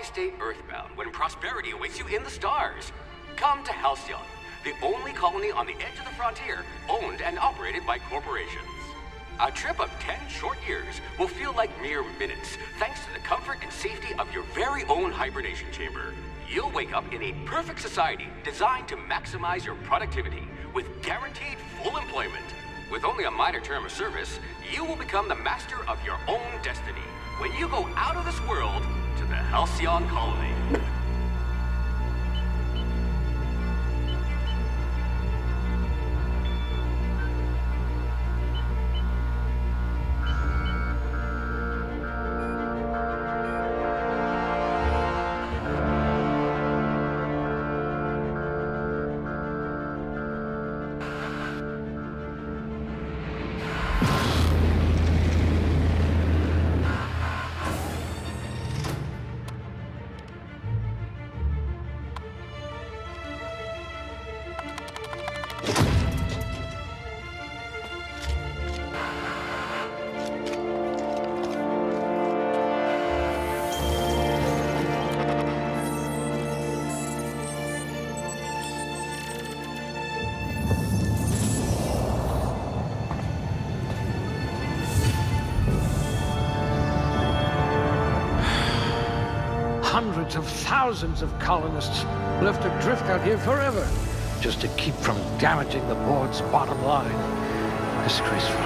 Why stay earthbound when prosperity awaits you in the stars? Come to Halcyon, the only colony on the edge of the frontier, owned and operated by corporations. A trip of 10 short years will feel like mere minutes, thanks to the comfort and safety of your very own hibernation chamber. You'll wake up in a perfect society designed to maximize your productivity with guaranteed full employment. With only a minor term of service, you will become the master of your own destiny when you go out of this world to the Halcyon colony. Hundreds of thousands of colonists left adrift out here forever, just to keep from damaging the board's bottom line. Disgraceful.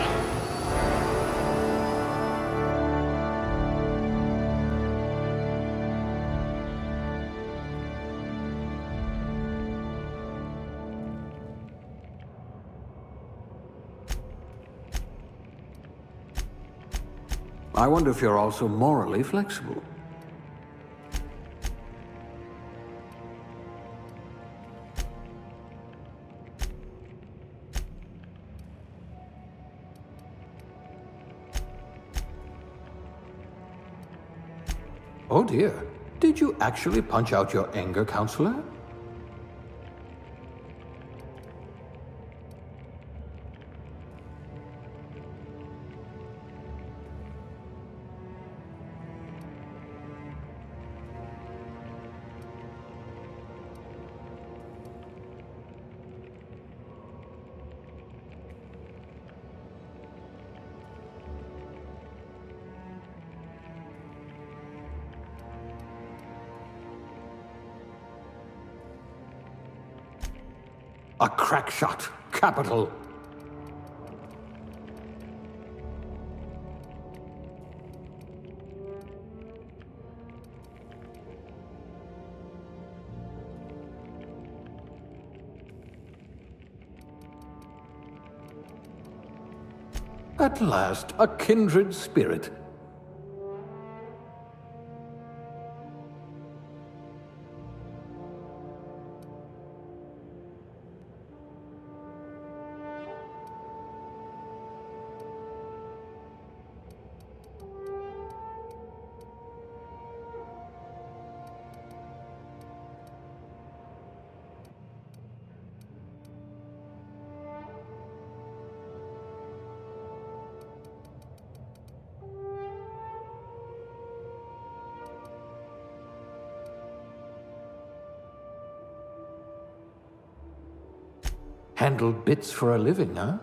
I wonder if you're also morally flexible. Oh dear. Did you actually punch out your anger, counselor? A crack shot. Capital. At last, a kindred spirit. Handle bits for a living, huh?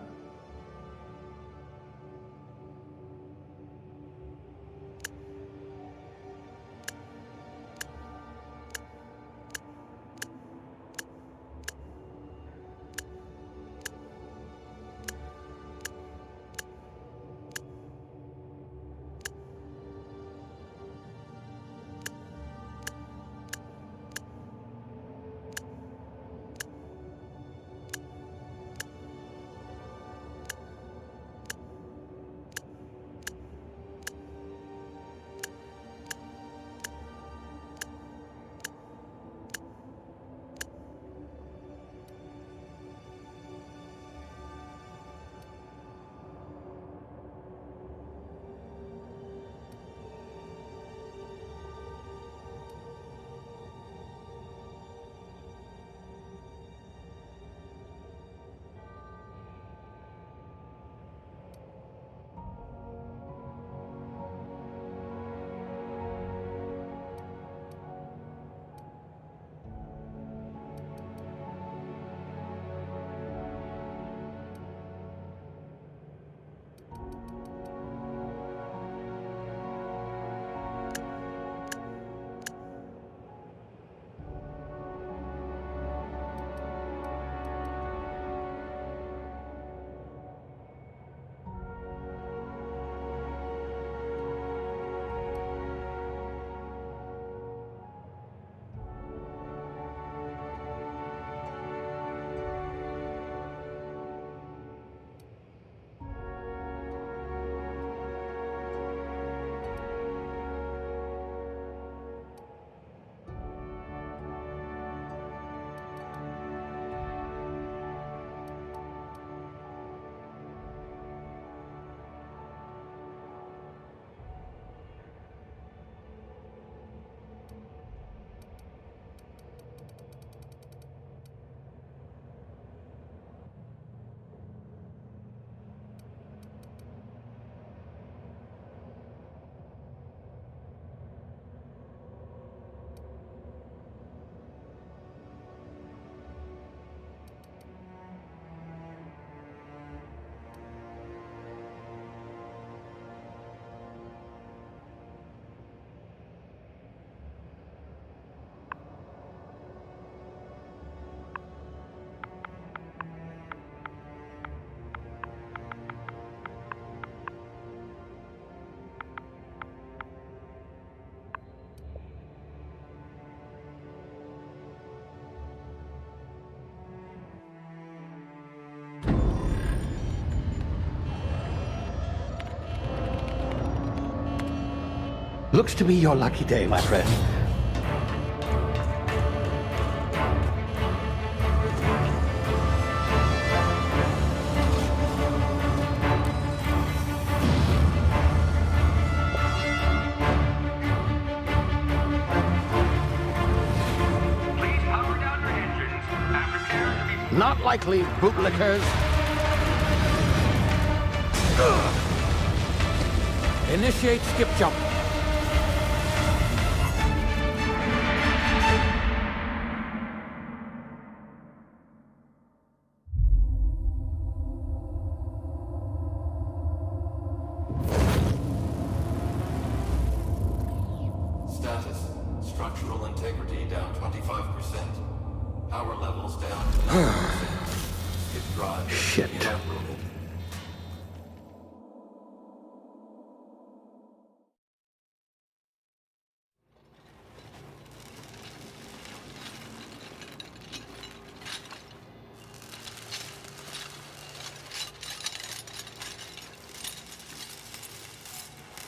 Looks to be your lucky day, my friend. Please power down your engines and prepare to be... Not likely, bootlickers. Initiate skip jump. Status. Structural integrity down 25%. Power levels down to 90%. Skip drive. Shit. Inoperable.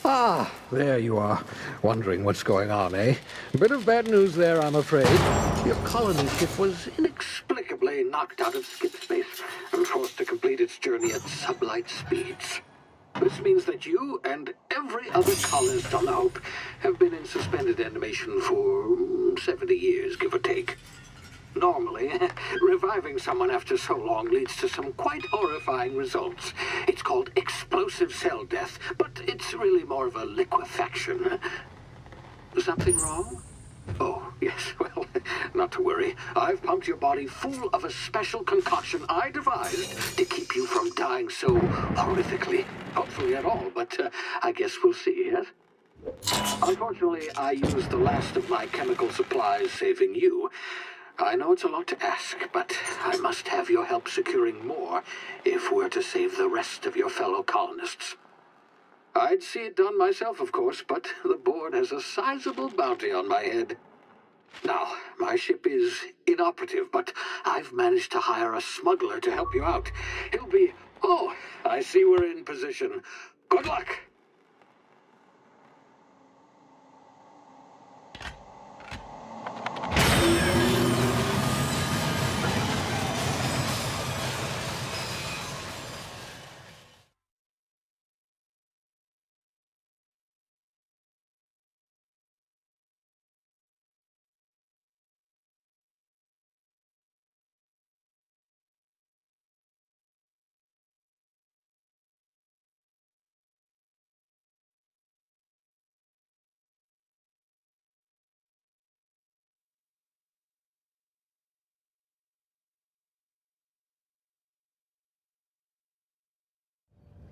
Ah, there you are. Wondering what's going on, eh? Bit of bad news there, I'm afraid. Your colony ship was inexplicably knocked out of skip space and forced to complete its journey at sublight speeds. This means that you and every other colonist on the Hope have been in suspended animation for 70 years, give or take. Normally, reviving someone after so long leads to some quite horrifying results. It's called explosive cell death, but it's really more of a liquefaction. Something wrong? Oh, yes, well, not to worry. I've pumped your body full of a special concoction I devised to keep you from dying so horrifically. Hopefully at all, but I guess we'll see, yes? Unfortunately, I used the last of my chemical supplies saving you. I know it's a lot to ask, but I must have your help securing more if we're to save the rest of your fellow colonists. I'd see it done myself, of course, but the board has a sizable bounty on my head. Now, my ship is inoperative, but I've managed to hire a smuggler to help you out. He'll be... Oh, I see we're in position. Good luck!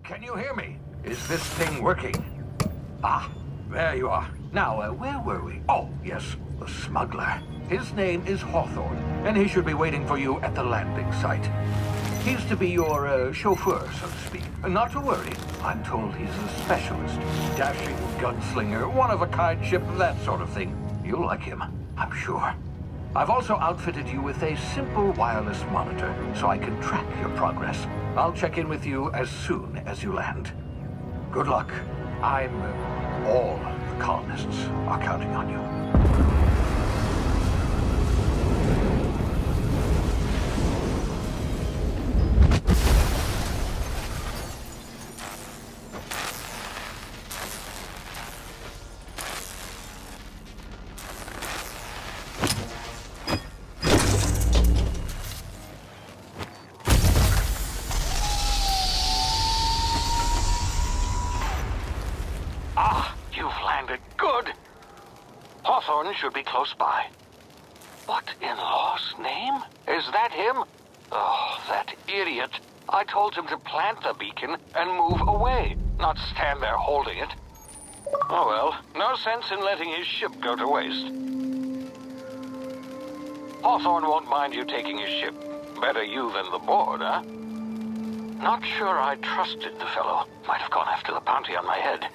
Can you hear me? Is this thing working? Ah, there you are. Now, where were we? Oh, yes, the smuggler. His name is Hawthorne, and he should be waiting for you at the landing site. He's to be your chauffeur, so to speak. Not to worry. I'm told he's a specialist. Dashing gunslinger, one-of-a-kind ship, that sort of thing. You'll like him, I'm sure. I've also outfitted you with a simple wireless monitor, so I can track your progress. I'll check in with you as soon as you land. Good luck. All the colonists are counting on you. Hawthorne should be close by. What in law's name? Is that him? Oh, that idiot. I told him to plant the beacon and move away, not stand there holding it. Oh well, no sense in letting his ship go to waste. Hawthorne won't mind you taking his ship. Better you than the board, huh? Not sure I trusted the fellow. Might have gone after the bounty on my head.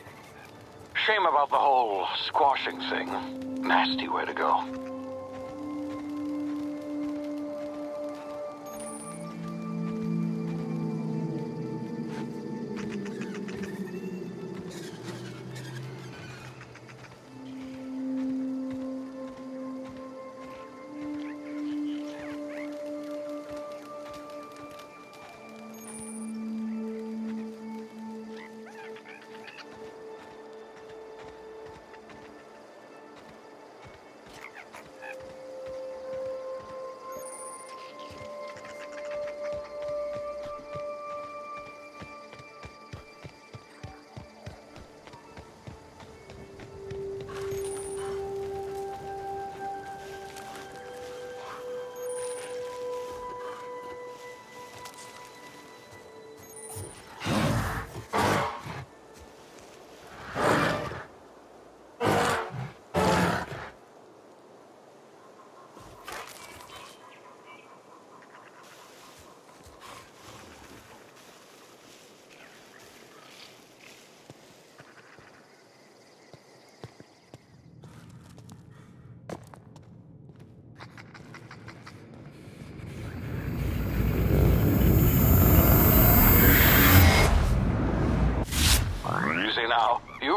Shame about the whole squashing thing. Nasty way to go.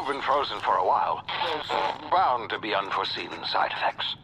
You've been frozen for a while. There's bound to be unforeseen side effects.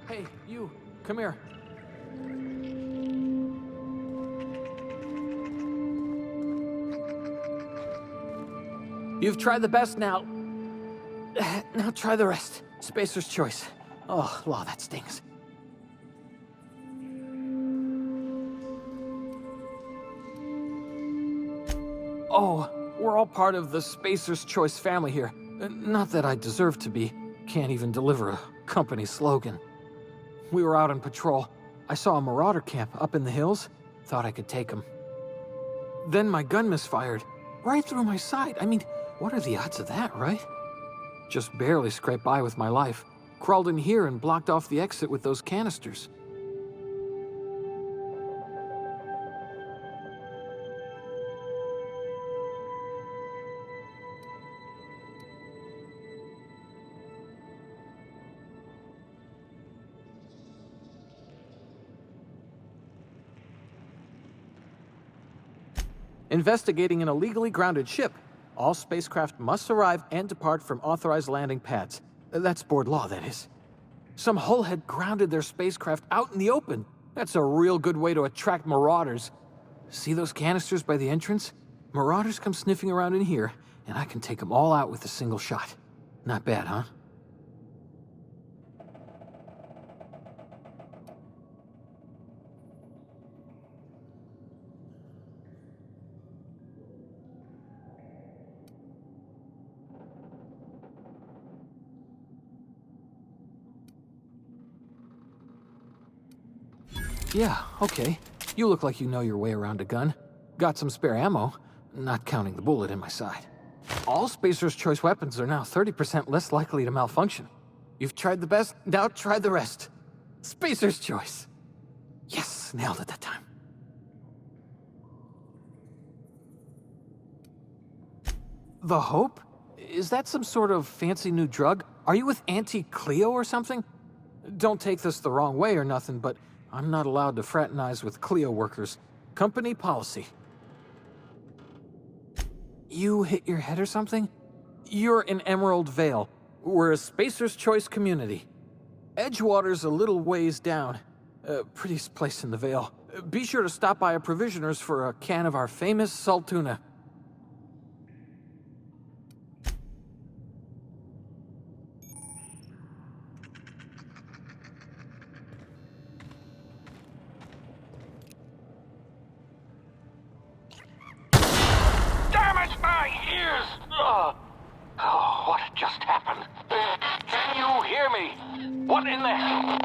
Hey, you, come here. You've tried the best now. Now try the rest. Spacer's choice. Oh, law, that stings. Oh, we're all part of the Spacer's Choice family here. Not that I deserve to be. Can't even deliver a company slogan. We were out on patrol. I saw a marauder camp up in the hills. Thought I could take them. Then my gun misfired. Right through my side. I mean, what are the odds of that, right? Just barely scraped by with my life. Crawled in here and blocked off the exit with those canisters. Investigating an illegally grounded ship. All spacecraft must arrive and depart from authorized landing pads. That's board law, that is. Some hullhead grounded their spacecraft out in the open. That's a real good way to attract marauders. See those canisters by the entrance? Marauders come sniffing around in here, and I can take them all out with a single shot. Not bad, huh? Yeah, okay. You look like you know your way around a gun. Got some spare ammo, not counting the bullet in my side. All Spacer's Choice weapons are now 30% less likely to malfunction. You've tried the best, now try the rest. Spacer's Choice. Yes, nailed it that time. The Hope? Is that some sort of fancy new drug? Are you with Auntie Cleo or something? Don't take this the wrong way or nothing, but I'm not allowed to fraternize with Cleo workers. Company policy. You hit your head or something? You're in Emerald Vale. We're a Spacer's Choice community. Edgewater's a little ways down. Prettiest place in the Vale. Be sure to stop by a provisioner's for a can of our famous salt tuna. What just happened? Can you hear me? What in the hell?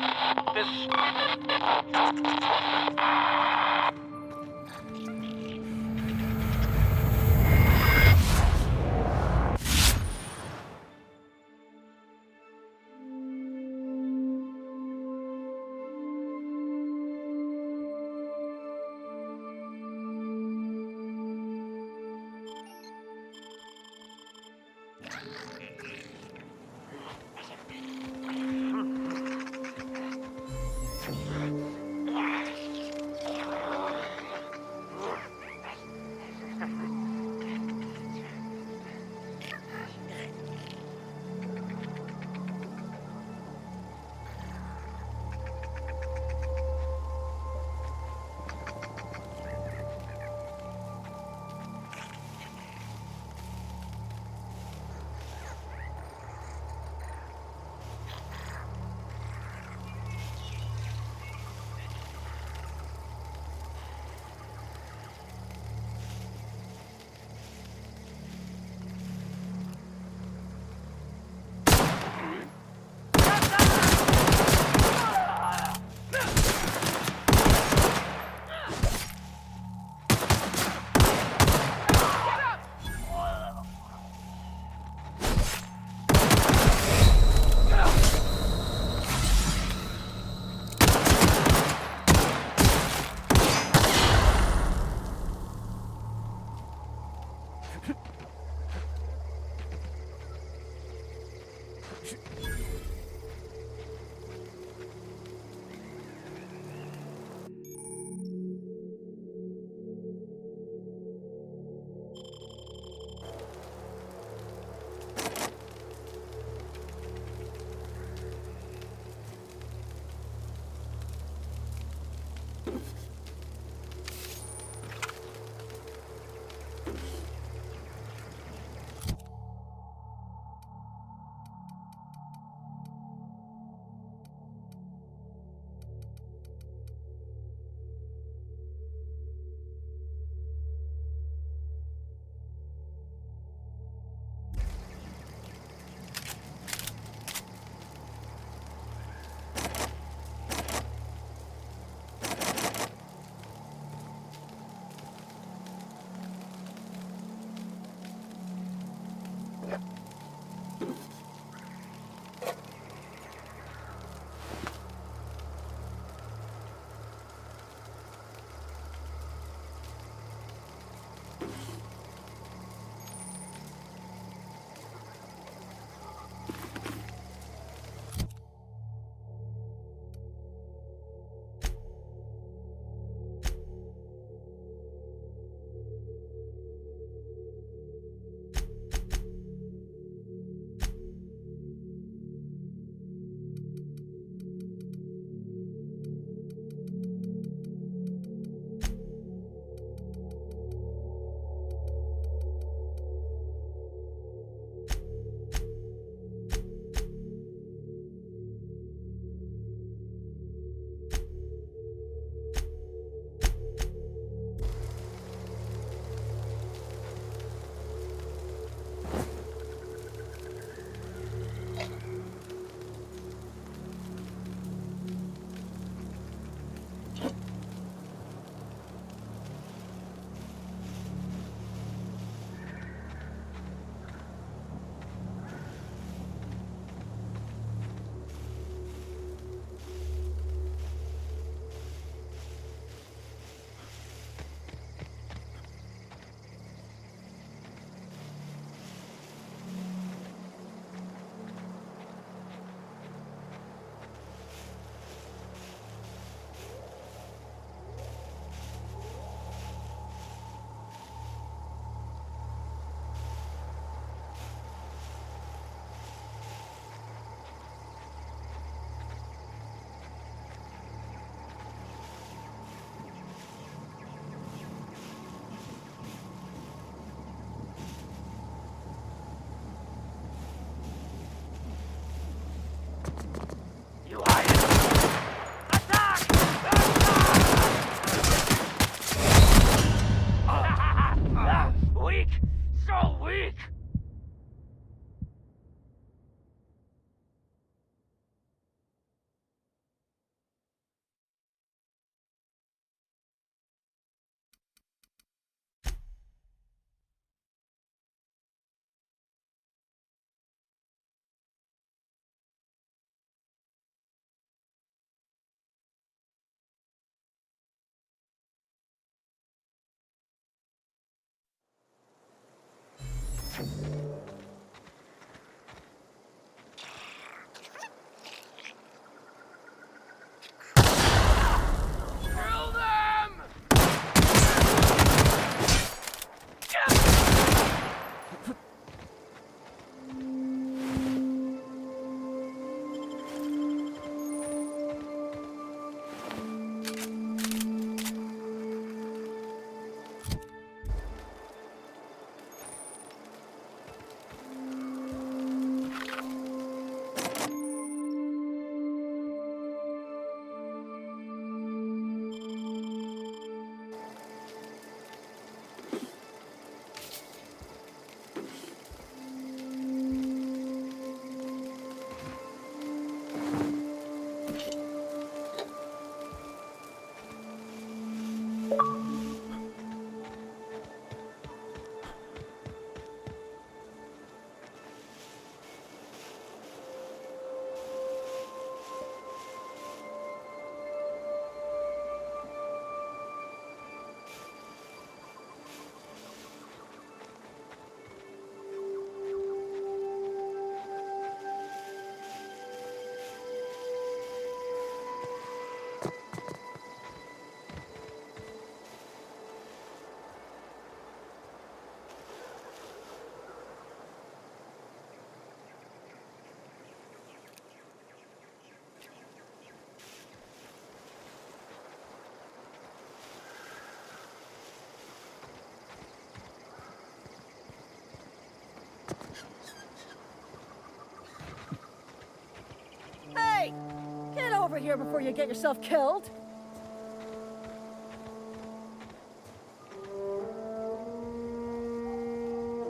over here before you get yourself killed.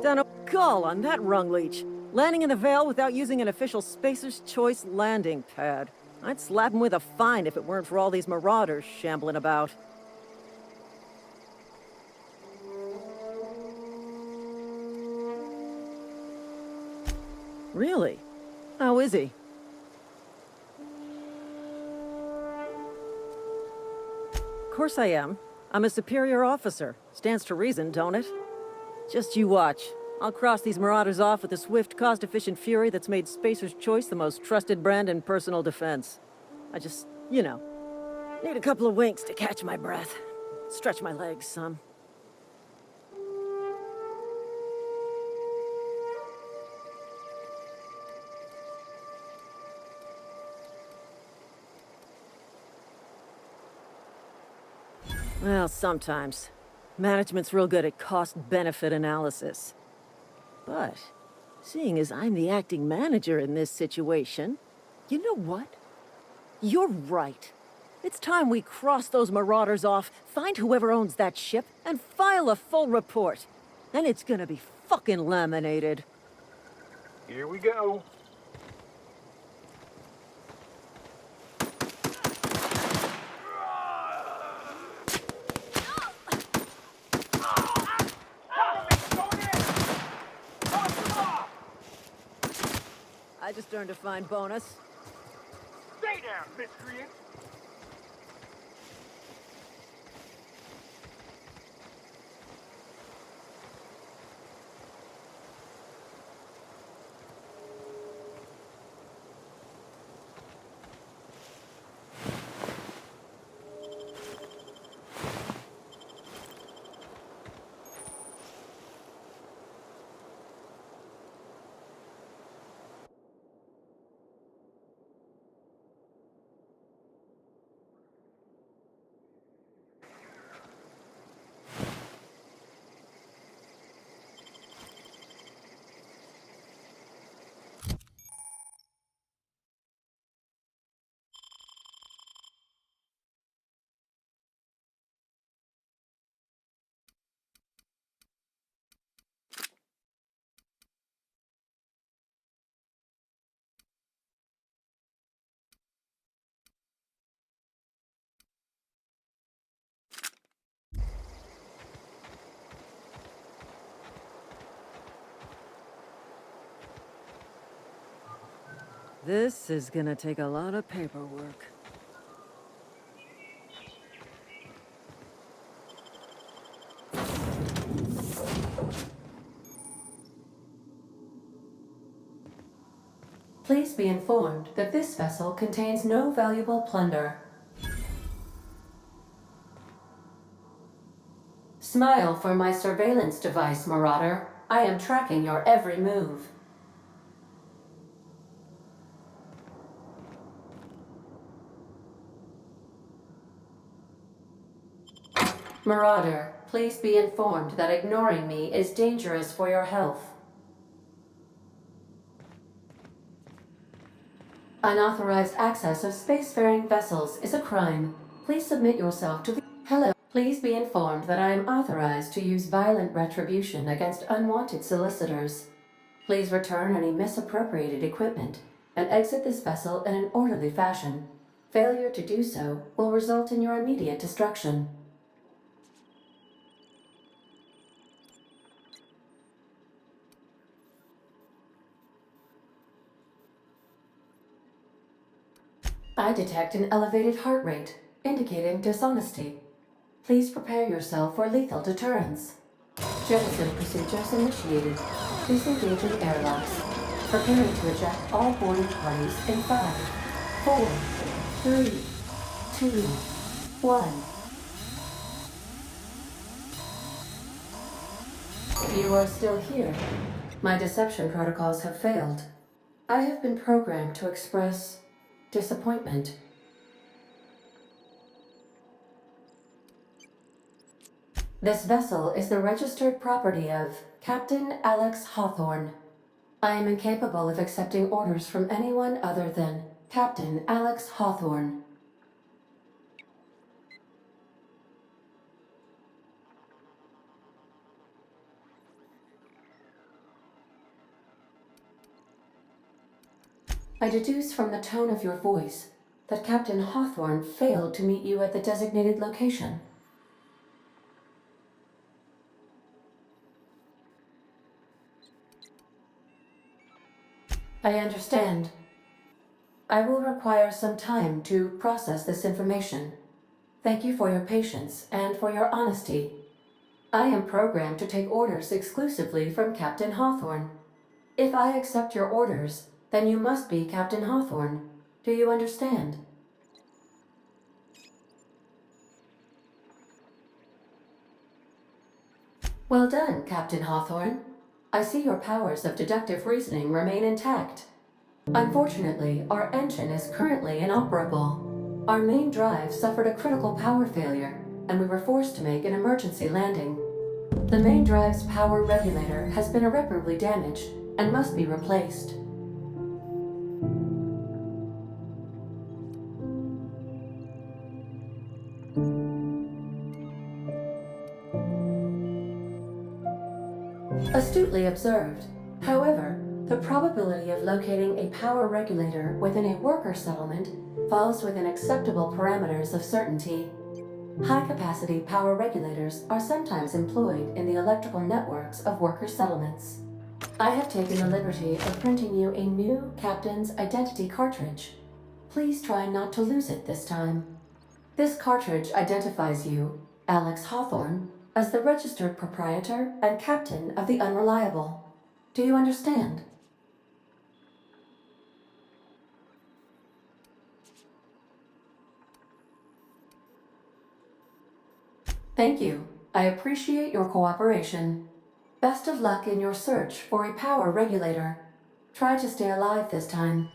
Done a call on that rung leech. Landing in the Vale without using an official Spacer's Choice landing pad. I'd slap him with a fine if it weren't for all these marauders shambling about. Really? How is he? Of course I am. I'm a superior officer. Stands to reason, don't it? Just you watch. I'll cross these marauders off with a swift, cost-efficient fury that's made Spacer's Choice the most trusted brand in personal defense. I just, you know, need a couple of winks to catch my breath. Stretch my legs some. Well, sometimes. Management's real good at cost-benefit analysis. But, seeing as I'm the acting manager in this situation, you know what? You're right. It's time we cross those marauders off, find whoever owns that ship, and file a full report. Then it's gonna be fucking laminated. Here we go. I just earned a fine bonus. Stay down, miscreant! This is gonna take a lot of paperwork. Please be informed that this vessel contains no valuable plunder. Smile for my surveillance device, Marauder. I am tracking your every move. Marauder, please be informed that ignoring me is dangerous for your health. Unauthorized access of spacefaring vessels is a crime. Please submit yourself to the... Hello. Please be informed that I am authorized to use violent retribution against unwanted solicitors. Please return any misappropriated equipment and exit this vessel in an orderly fashion. Failure to do so will result in your immediate destruction. I detect an elevated heart rate, indicating dishonesty. Please prepare yourself for lethal deterrence. Jettison procedures initiated. Please engage in airlocks. Preparing to eject all boarding parties in 5, 4, 3, 2, 1. You are still here. My deception protocols have failed. I have been programmed to express disappointment. This vessel is the registered property of Captain Alex Hawthorne. I am incapable of accepting orders from anyone other than Captain Alex Hawthorne. I deduce from the tone of your voice that Captain Hawthorne failed to meet you at the designated location. I understand. I will require some time to process this information. Thank you for your patience and for your honesty. I am programmed to take orders exclusively from Captain Hawthorne. If I accept your orders, then you must be Captain Hawthorne. Do you understand? Well done, Captain Hawthorne. I see your powers of deductive reasoning remain intact. Unfortunately, our engine is currently inoperable. Our main drive suffered a critical power failure, and we were forced to make an emergency landing. The main drive's power regulator has been irreparably damaged and must be replaced. Astutely observed. However, the probability of locating a power regulator within a worker settlement falls within acceptable parameters of certainty. High-capacity power regulators are sometimes employed in the electrical networks of worker settlements. I have taken the liberty of printing you a new Captain's Identity cartridge. Please try not to lose it this time. This cartridge identifies you, Alex Hawthorne, as the registered proprietor and captain of the Unreliable. Do you understand? Thank you. I appreciate your cooperation. Best of luck in your search for a power regulator. Try to stay alive this time.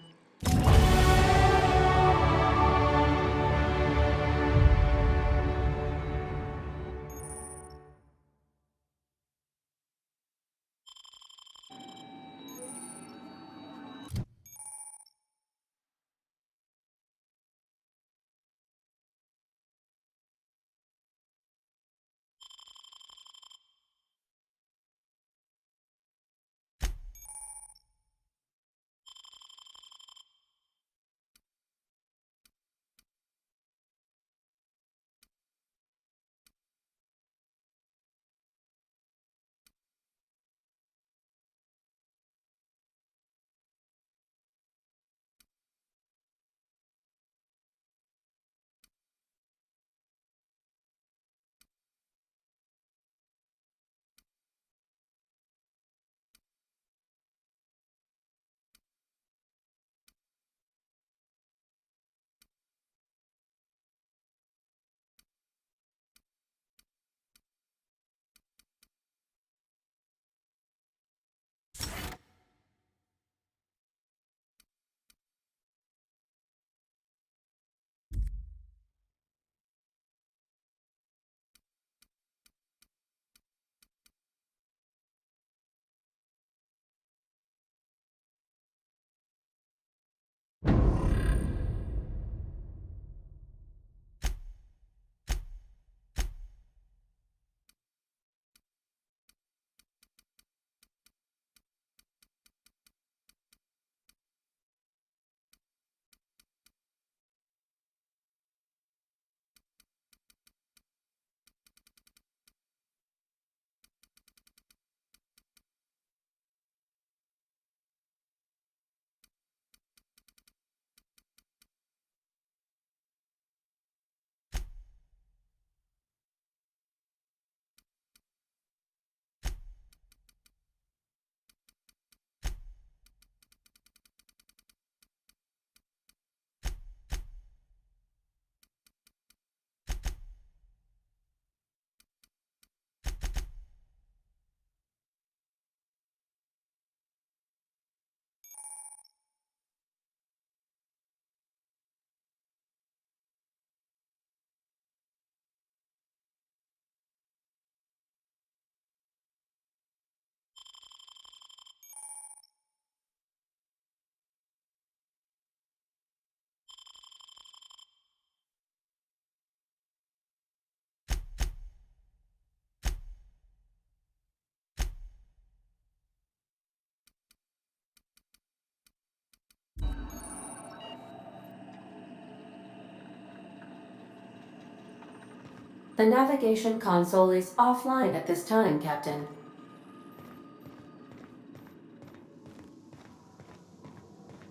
The navigation console is offline at this time, Captain.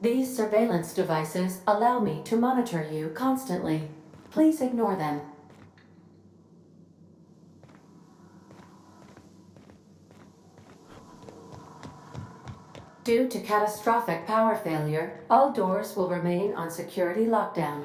These surveillance devices allow me to monitor you constantly. Please ignore them. Due to catastrophic power failure, all doors will remain on security lockdown.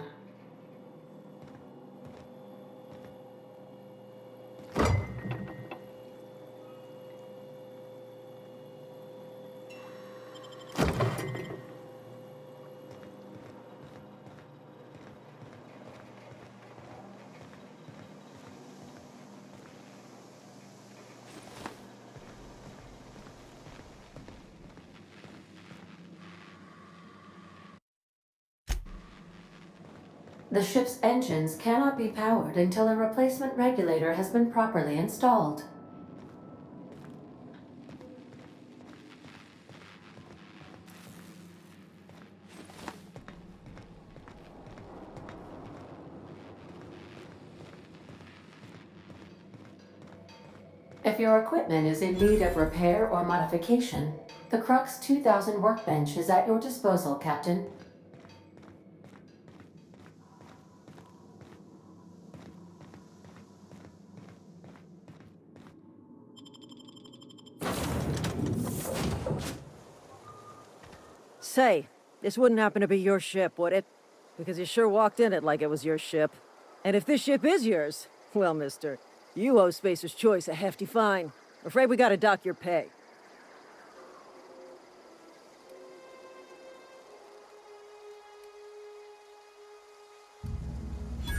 The ship's engines cannot be powered until a replacement regulator has been properly installed. If your equipment is in need of repair or modification, the Crux 2000 workbench is at your disposal, Captain. Say, this wouldn't happen to be your ship, would it? Because you sure walked in it like it was your ship. And if this ship is yours, well, mister, you owe Spacer's Choice a hefty fine. Afraid we gotta dock your pay.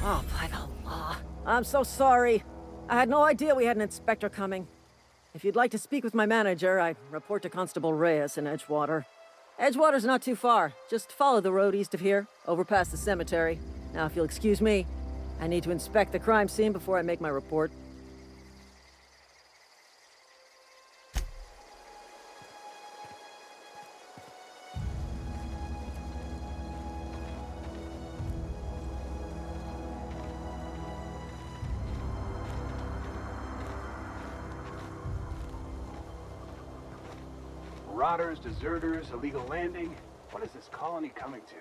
Oh, by the law. I'm so sorry. I had no idea we had an inspector coming. If you'd like to speak with my manager, I report to Constable Reyes in Edgewater. Edgewater's not too far. Just follow the road east of here, over past the cemetery. Now, if you'll excuse me, I need to inspect the crime scene before I make my report. Marauders, deserters, illegal landing. What is this colony coming to?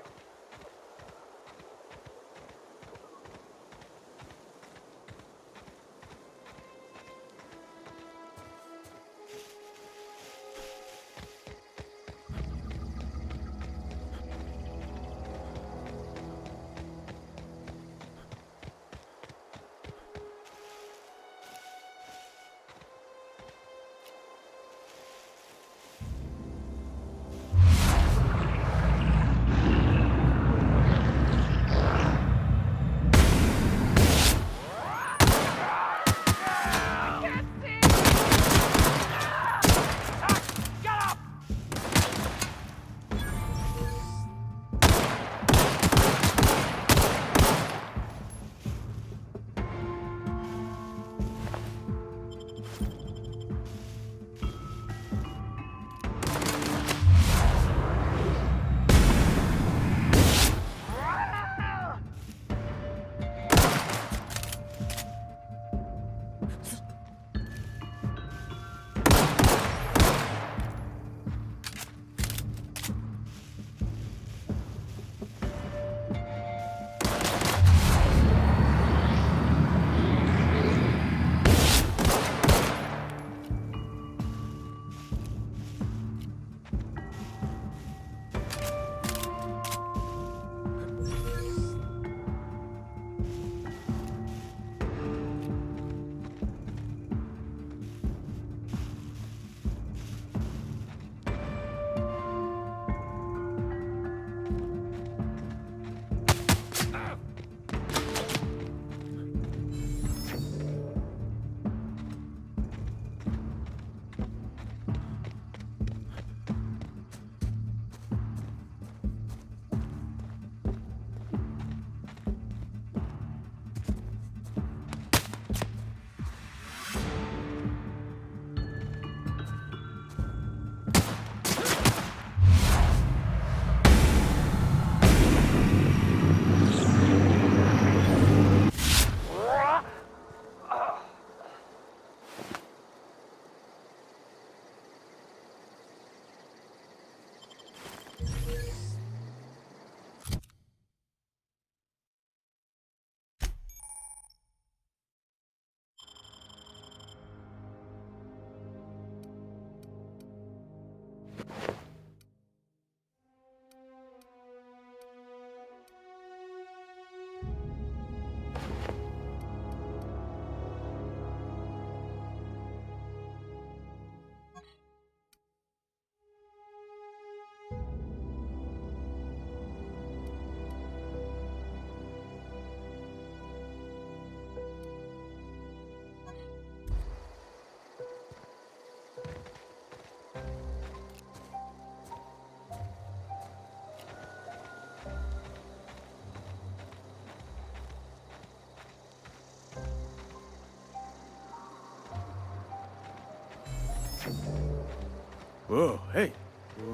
Whoa, hey,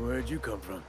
where'd you come from?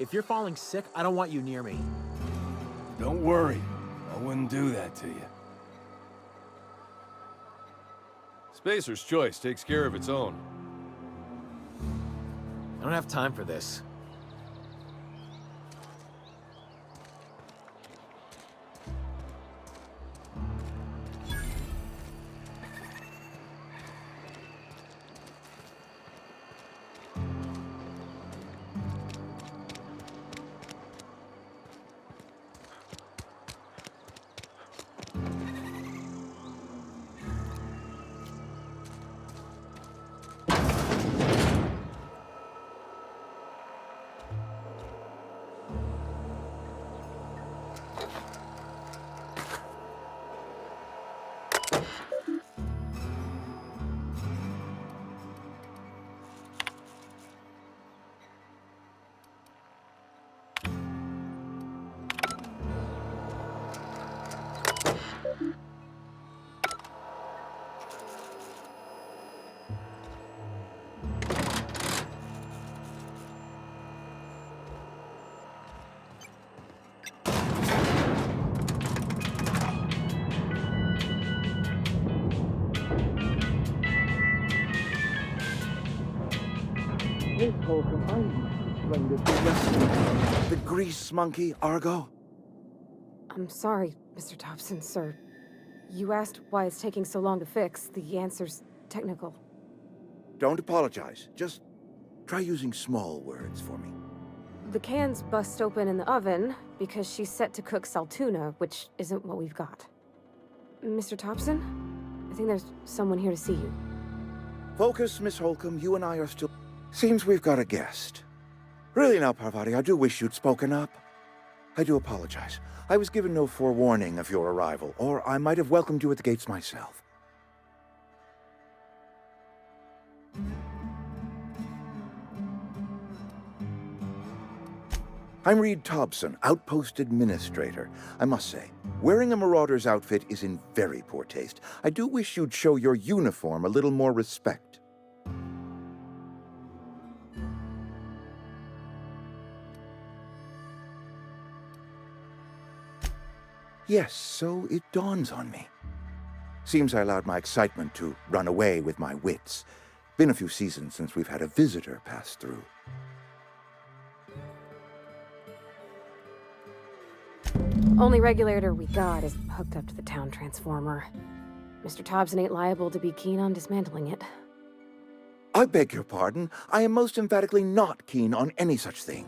If you're falling sick, I don't want you near me. Don't worry, I wouldn't do that to you. Spacer's Choice takes care of its own. I don't have time for this. The grease monkey, Argo? I'm sorry, Mr. Thompson, sir. You asked why it's taking so long to fix. The answer's technical. Don't apologize. Just try using small words for me. The can's bust open in the oven because she's set to cook saltuna, which isn't what we've got. Mr. Thompson? I think there's someone here to see you. Focus, Miss Holcomb. You and I are still... Seems we've got a guest. Really now, Parvati, I do wish you'd spoken up. I do apologize. I was given no forewarning of your arrival, or I might have welcomed you at the gates myself. I'm Reed Thompson, Outpost Administrator. I must say, wearing a Marauder's outfit is in very poor taste. I do wish you'd show your uniform a little more respect. Yes, so it dawns on me. Seems I allowed my excitement to run away with my wits. Been a few seasons since we've had a visitor pass through. Only regulator we got is hooked up to the town transformer. Mr. Thompson ain't liable to be keen on dismantling it. I beg your pardon. I am most emphatically not keen on any such thing.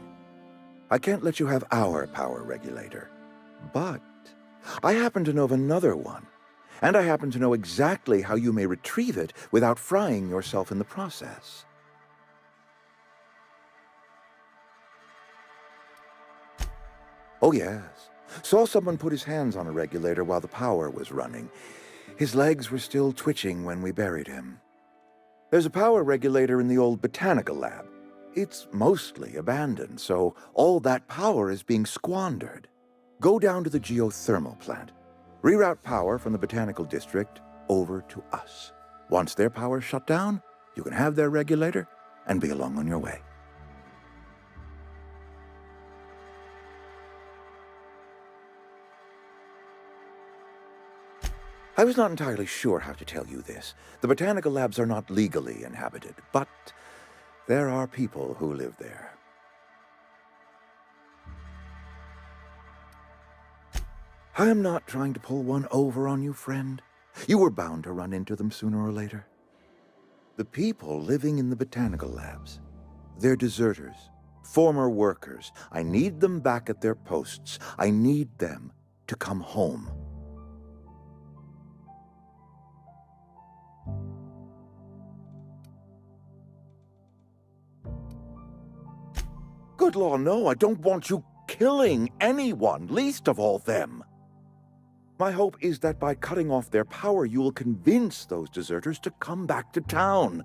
I can't let you have our power regulator. But I happen to know of another one, and I happen to know exactly how you may retrieve it without frying yourself in the process. Oh yes, saw someone put his hands on a regulator while the power was running. His legs were still twitching when we buried him. There's a power regulator in the old botanical lab. It's mostly abandoned, so all that power is being squandered. Go down to the geothermal plant. Reroute power from the botanical district over to us. Once their power's shut down, you can have their regulator and be along on your way. I was not entirely sure how to tell you this. The botanical labs are not legally inhabited, but there are people who live there. I am not trying to pull one over on you, friend. You were bound to run into them sooner or later. The people living in the botanical labs, they're deserters, former workers. I need them back at their posts. I need them to come home. Good law, no, I don't want you killing anyone, least of all them. My hope is that by cutting off their power, you will convince those deserters to come back to town.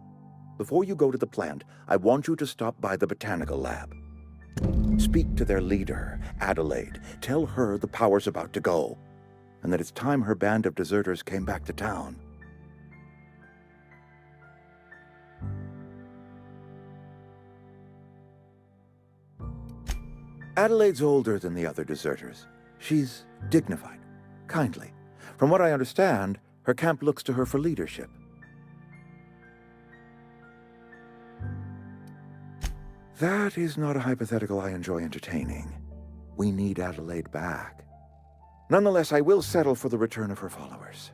Before you go to the plant, I want you to stop by the botanical lab. Speak to their leader, Adelaide. Tell her the power's about to go, and that it's time her band of deserters came back to town. Adelaide's older than the other deserters. She's dignified, kindly. From what I understand, her camp looks to her for leadership. That is not a hypothetical I enjoy entertaining. We need Adelaide back. Nonetheless, I will settle for the return of her followers.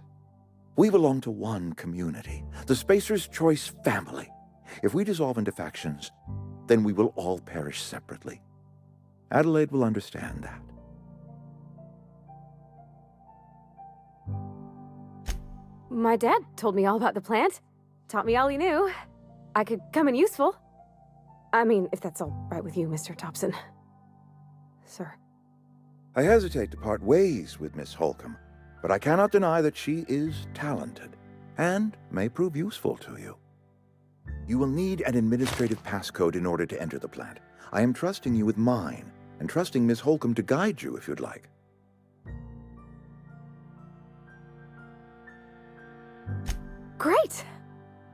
We belong to one community, the Spacer's Choice family. If we dissolve into factions, then we will all perish separately. Adelaide will understand that. My dad told me all about the plant. Taught me all he knew. I could come in useful. I mean, if that's all right with you, Mr. Thompson. Sir. I hesitate to part ways with Miss Holcomb, but I cannot deny that she is talented and may prove useful to you. You will need an administrative passcode in order to enter the plant. I am trusting you with mine, and trusting Miss Holcomb to guide you if you'd like. Great!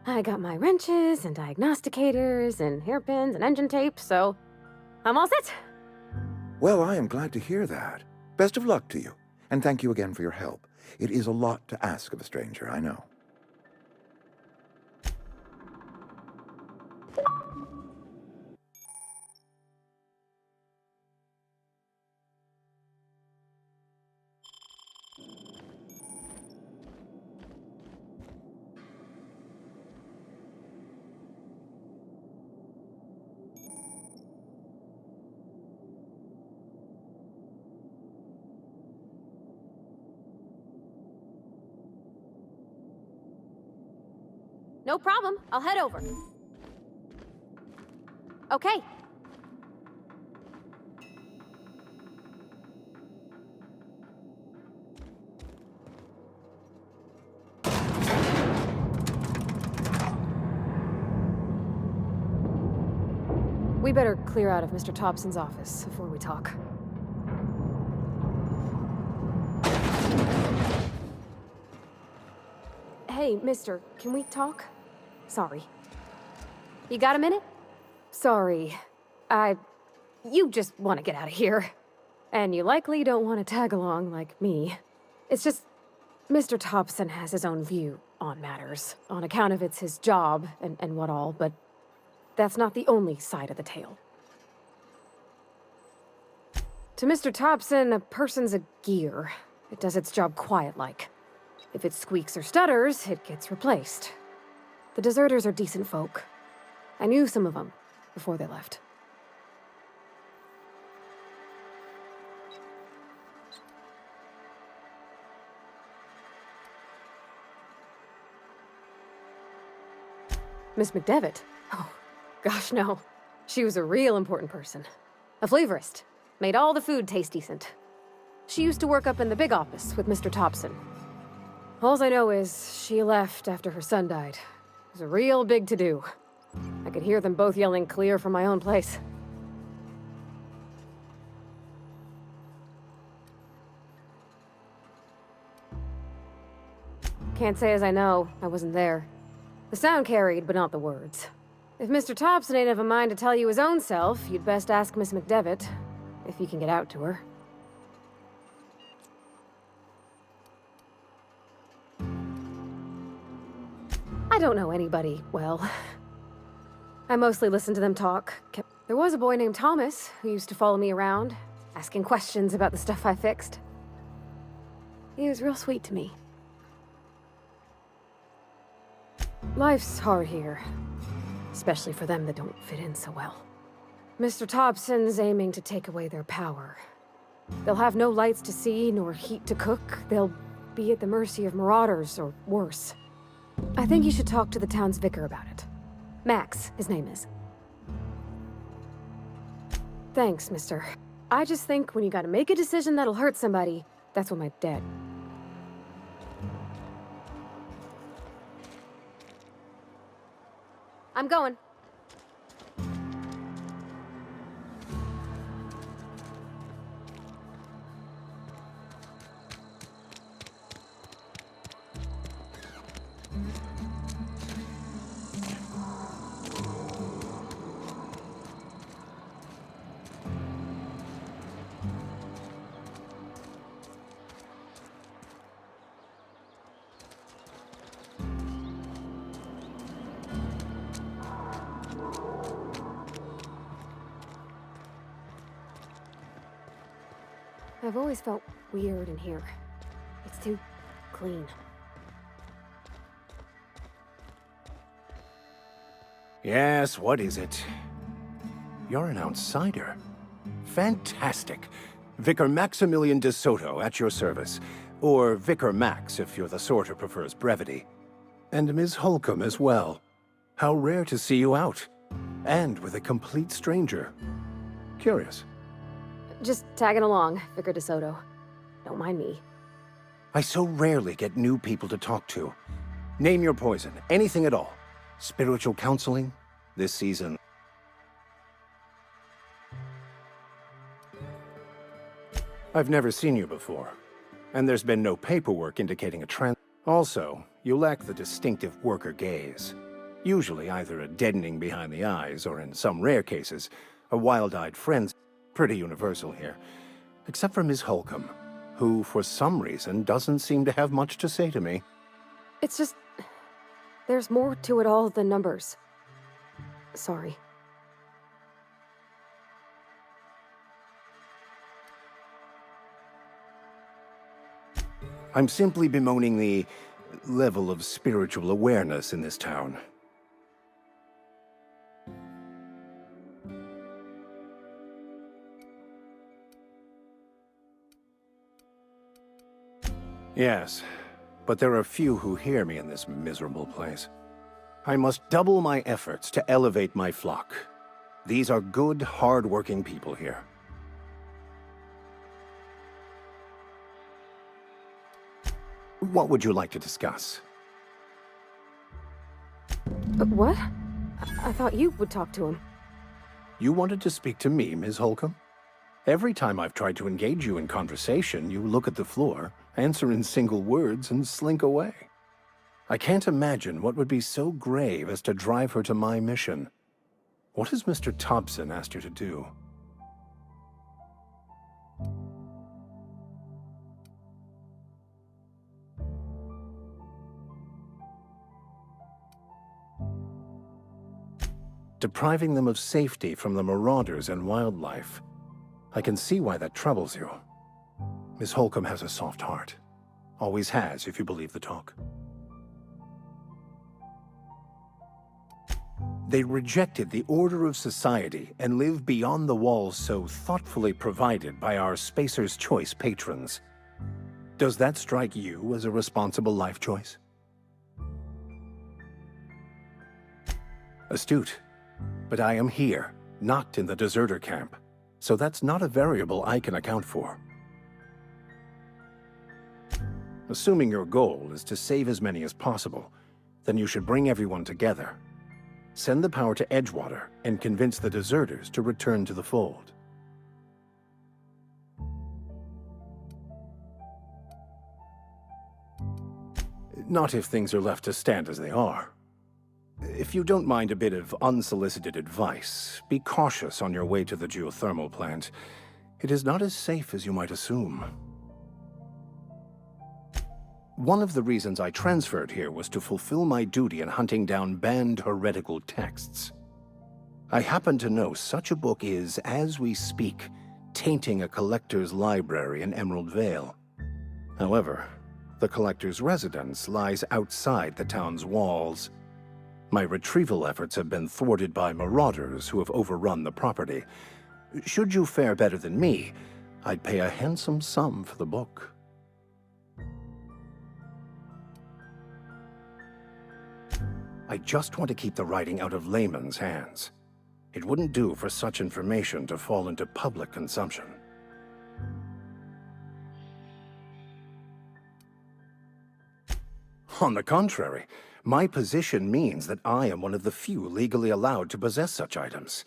I got my wrenches and diagnosticators and hairpins and engine tape, so I'm all set. Well, I am glad to hear that. Best of luck to you, and thank you again for your help. It is a lot to ask of a stranger, I know. No problem. I'll head over. Okay. We better clear out of Mr. Thompson's office before we talk. Hey, mister, can we talk? Sorry. You got a minute? Sorry. You just want to get out of here. And you likely don't want to tag along like me. It's just, Mr. Thompson has his own view on matters, on account of it's his job and what all, but that's not the only side of the tale. To Mr. Thompson, a person's a gear. It does its job quiet-like. If it squeaks or stutters, it gets replaced. The deserters are decent folk. I knew some of them before they left. Miss McDevitt? Oh, gosh, no. She was a real important person. A flavorist. Made all the food taste decent. She used to work up in the big office with Mr. Thompson. All I know is she left after her son died. It was a real big to-do. I could hear them both yelling clear from my own place. Can't say as I know. I wasn't there. The sound carried, but not the words. If Mr. Thompson ain't of a mind to tell you his own self, you'd best ask Miss McDevitt, if you can get out to her. I don't know anybody well. I mostly listen to them talk. There was a boy named Thomas who used to follow me around, asking questions about the stuff I fixed. He was real sweet to me. Life's hard here, especially for them that don't fit in so well. Mr. Thompson's aiming to take away their power. They'll have no lights to see, nor heat to cook. They'll be at the mercy of marauders, or worse. I think you should talk to the town's vicar about it. Max, his name is. Thanks, mister. I just think when you gotta make a decision that'll hurt somebody, that's when my dad. I'm going. I've always felt weird in here. It's too clean. Yes, what is it? You're an outsider. Fantastic. Vicar Maximilian de Soto at your service. Or Vicar Max if you're the sort who prefers brevity. And Ms. Holcomb as well. How rare to see you out. And with a complete stranger. Curious. Just tagging along, Vicar de Soto. Don't mind me. I so rarely get new people to talk to. Name your poison, anything at all. Spiritual counseling? This season. I've never seen you before. And there's been no paperwork indicating a trend. Also, you lack the distinctive worker gaze. Usually either a deadening behind the eyes, or in some rare cases, a wild-eyed frenzy. Pretty universal here. Except for Ms. Holcomb, who, for some reason, doesn't seem to have much to say to me. It's just... there's more to it all than numbers. Sorry. I'm simply bemoaning the level of spiritual awareness in this town. Yes, but there are few who hear me in this miserable place. I must double my efforts to elevate my flock. These are good, hard-working people here. What would you like to discuss? What? I thought you would talk to him. You wanted to speak to me, Ms. Holcomb? Every time I've tried to engage you in conversation, you look at the floor, answer in single words, and slink away. I can't imagine what would be so grave as to drive her to my mission. What has Mr. Thompson asked you to do? Depriving them of safety from the marauders and wildlife. I can see why that troubles you. Miss Holcomb has a soft heart. Always has, if you believe the talk. They rejected the order of society and live beyond the walls so thoughtfully provided by our Spacer's Choice patrons. Does that strike you as a responsible life choice? Astute. But I am here, not in the deserter camp. So that's not a variable I can account for. Assuming your goal is to save as many as possible, then you should bring everyone together. Send the power to Edgewater and convince the deserters to return to the fold. Not if things are left to stand as they are. If you don't mind a bit of unsolicited advice, be cautious on your way to the geothermal plant. It is not as safe as you might assume. One of the reasons I transferred here was to fulfill my duty in hunting down banned heretical texts. I happen to know such a book is, as we speak, tainting a collector's library in Emerald Vale. However, the collector's residence lies outside the town's walls. My retrieval efforts have been thwarted by marauders who have overrun the property. Should you fare better than me, I'd pay a handsome sum for the book. I just want to keep the writing out of layman's hands. It wouldn't do for such information to fall into public consumption. On the contrary, my position means that I am one of the few legally allowed to possess such items.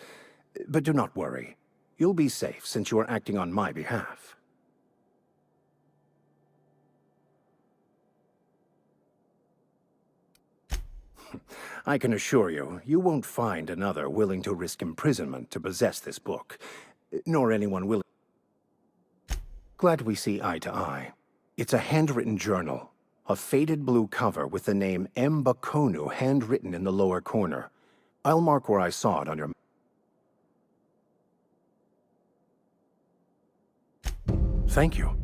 But do not worry. You'll be safe since you are acting on my behalf. I can assure you, you won't find another willing to risk imprisonment to possess this book, nor anyone willing. Glad we see eye to eye. It's a handwritten journal, a faded blue cover with the name M. Bakonu handwritten in the lower corner. I'll mark where I saw it on your... Thank you.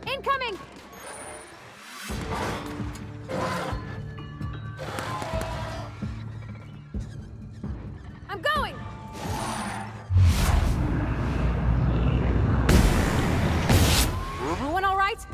Incoming! I'm going! Everyone all right?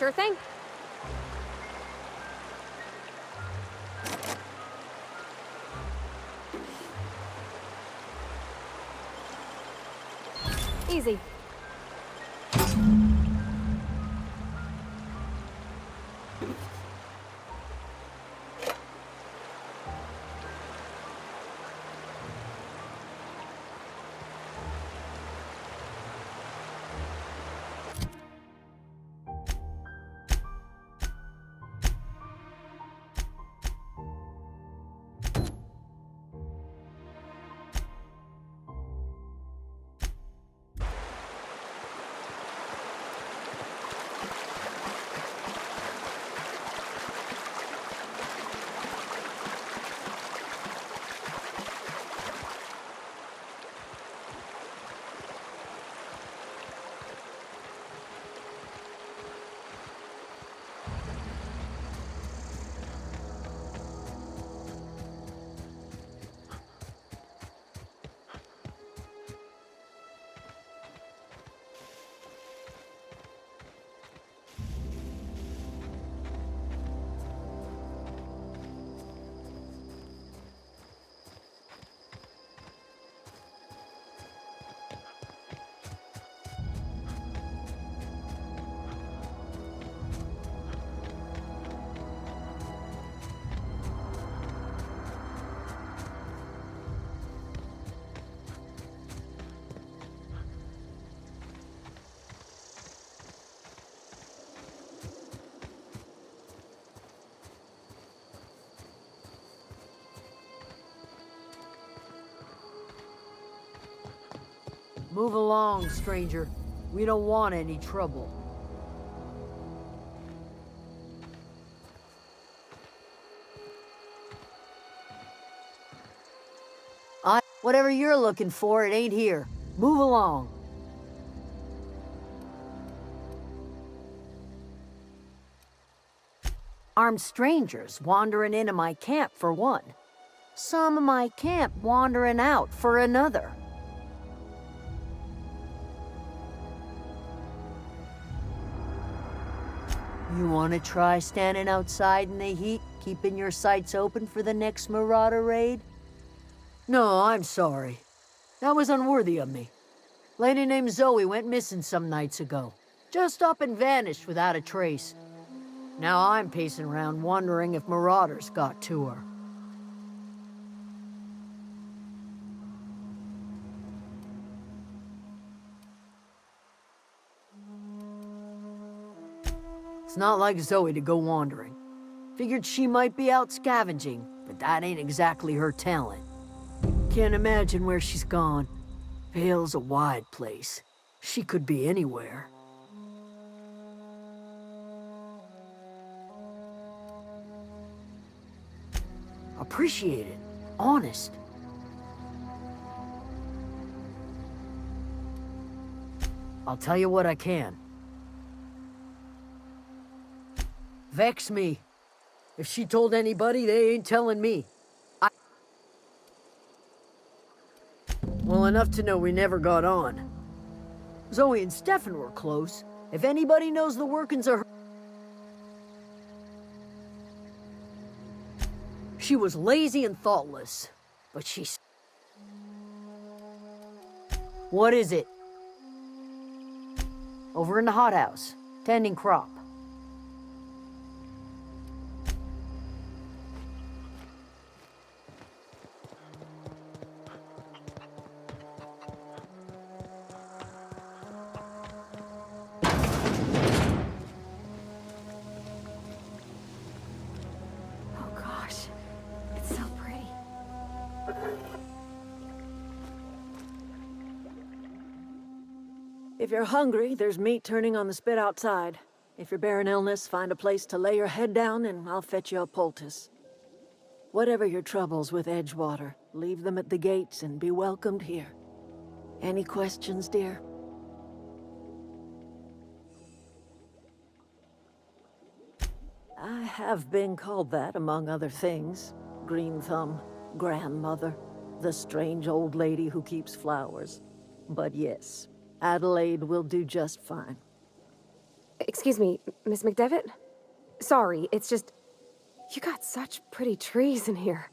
Sure thing. Easy. Move along, stranger. We don't want any trouble. Whatever you're looking for, it ain't here. Move along. Armed strangers wandering into my camp for one. Some of my camp wandering out for another. You want to try standing outside in the heat, keeping your sights open for the next Marauder raid? No, I'm sorry. That was unworthy of me. Lady named Zoe went missing some nights ago. Just up and vanished without a trace. Now I'm pacing around wondering if Marauders got to her. It's not like Zoe to go wandering. Figured she might be out scavenging, but that ain't exactly her talent. Can't imagine where she's gone. Vale's a wide place. She could be anywhere. Appreciate it. Honest. I'll tell you what I can. Vex me. If she told anybody, they ain't telling me. Well, enough to know we never got on. Zoe and Stefan were close. If anybody knows the workings of her... She was lazy and thoughtless, but she's... What is it? Over in the hothouse, tending crop. If you're hungry, there's meat turning on the spit outside. If you're bearing illness, find a place to lay your head down and I'll fetch you a poultice. Whatever your troubles with Edgewater, leave them at the gates and be welcomed here. Any questions, dear? I have been called that, among other things. Green Thumb, grandmother, the strange old lady who keeps flowers. But yes, Adelaide will do just fine. Excuse me, Miss McDevitt? Sorry, it's just... You got such pretty trees in here.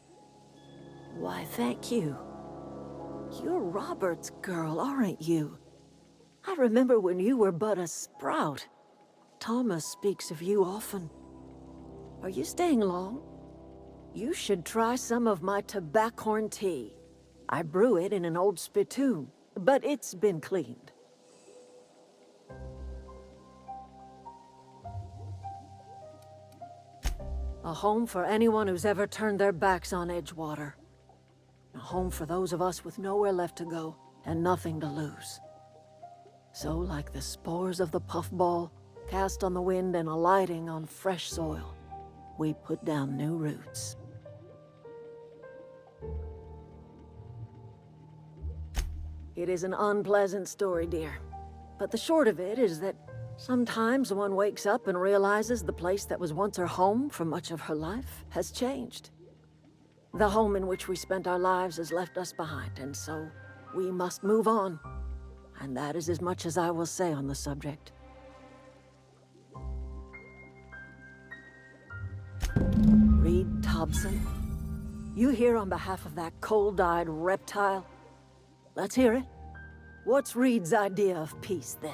Why, thank you. You're Robert's girl, aren't you? I remember when you were but a sprout. Thomas speaks of you often. Are you staying long? You should try some of my tobaccorn tea. I brew it in an old spittoon, but it's been cleaned. A home for anyone who's ever turned their backs on Edgewater. A home for those of us with nowhere left to go and nothing to lose. So, like the spores of the puffball, cast on the wind and alighting on fresh soil, we put down new roots. It is an unpleasant story, dear. But the short of it is that sometimes one wakes up and realizes the place that was once her home for much of her life has changed. The home in which we spent our lives has left us behind, and so we must move on. And that is as much as I will say on the subject. Reed Thompson, you here on behalf of that cold-eyed reptile? Let's hear it. What's Reed's idea of peace, then?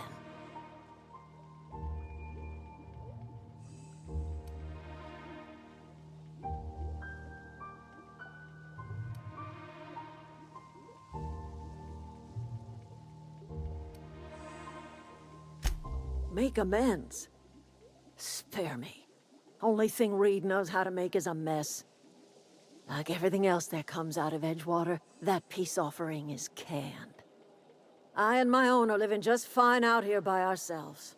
Make amends? Spare me. Only thing Reed knows how to make is a mess. Like everything else that comes out of Edgewater, that peace offering is canned. I and my own are living just fine out here by ourselves.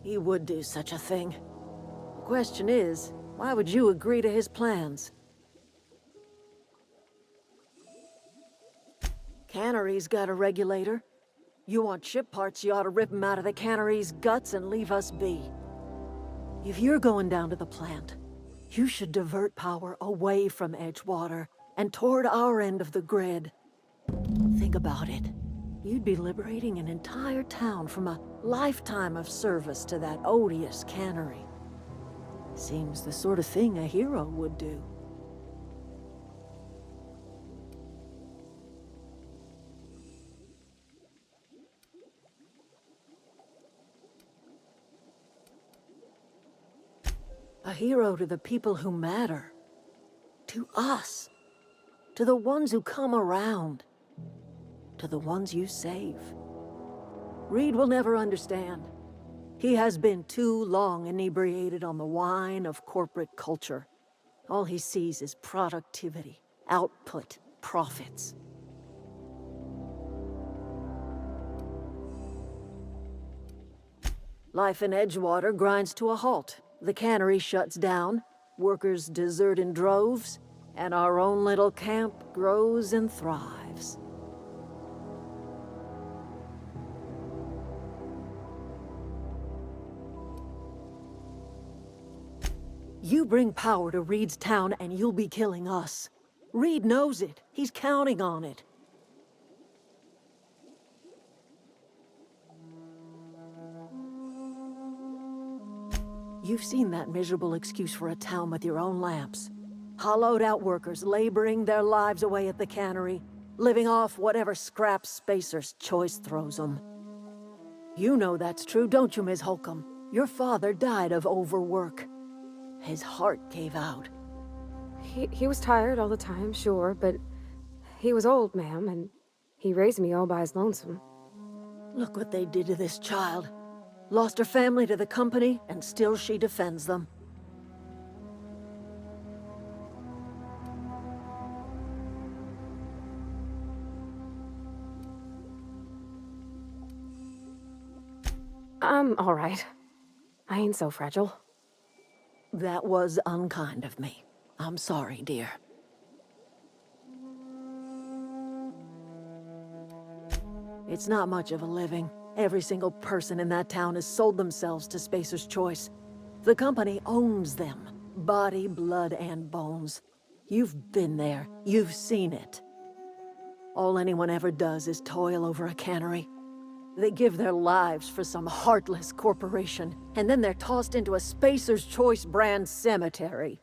He would do such a thing. The question is, why would you agree to his plans? Cannery's got a regulator. You want ship parts, you ought to rip them out of the cannery's guts and leave us be. If you're going down to the plant, you should divert power away from Edgewater and toward our end of the grid. Think about it. You'd be liberating an entire town from a lifetime of service to that odious cannery. Seems the sort of thing a hero would do. A hero to the people who matter. To us. To the ones who come around. To the ones you save. Reed will never understand. He has been too long inebriated on the wine of corporate culture. All he sees is productivity, output, profits. Life in Edgewater grinds to a halt. The cannery shuts down, workers desert in droves, and our own little camp grows and thrives. You bring power to Reed's town and you'll be killing us. Reed knows it. He's counting on it. You've seen that miserable excuse for a town with your own lamps. Hollowed-out workers laboring their lives away at the cannery, living off whatever scrap Spacer's Choice throws them. You know that's true, don't you, Ms. Holcomb? Your father died of overwork. His heart gave out. He was tired all the time, sure, but he was old, ma'am, and he raised me all by his lonesome. Look what they did to this child. Lost her family to the company, and still she defends them. I'm all right. I ain't so fragile. That was unkind of me. I'm sorry, dear. It's not much of a living. Every single person in that town has sold themselves to Spacer's Choice. The company owns them. Body, blood, and bones. You've been there. You've seen it. All anyone ever does is toil over a cannery. They give their lives for some heartless corporation, and then they're tossed into a Spacer's Choice brand cemetery.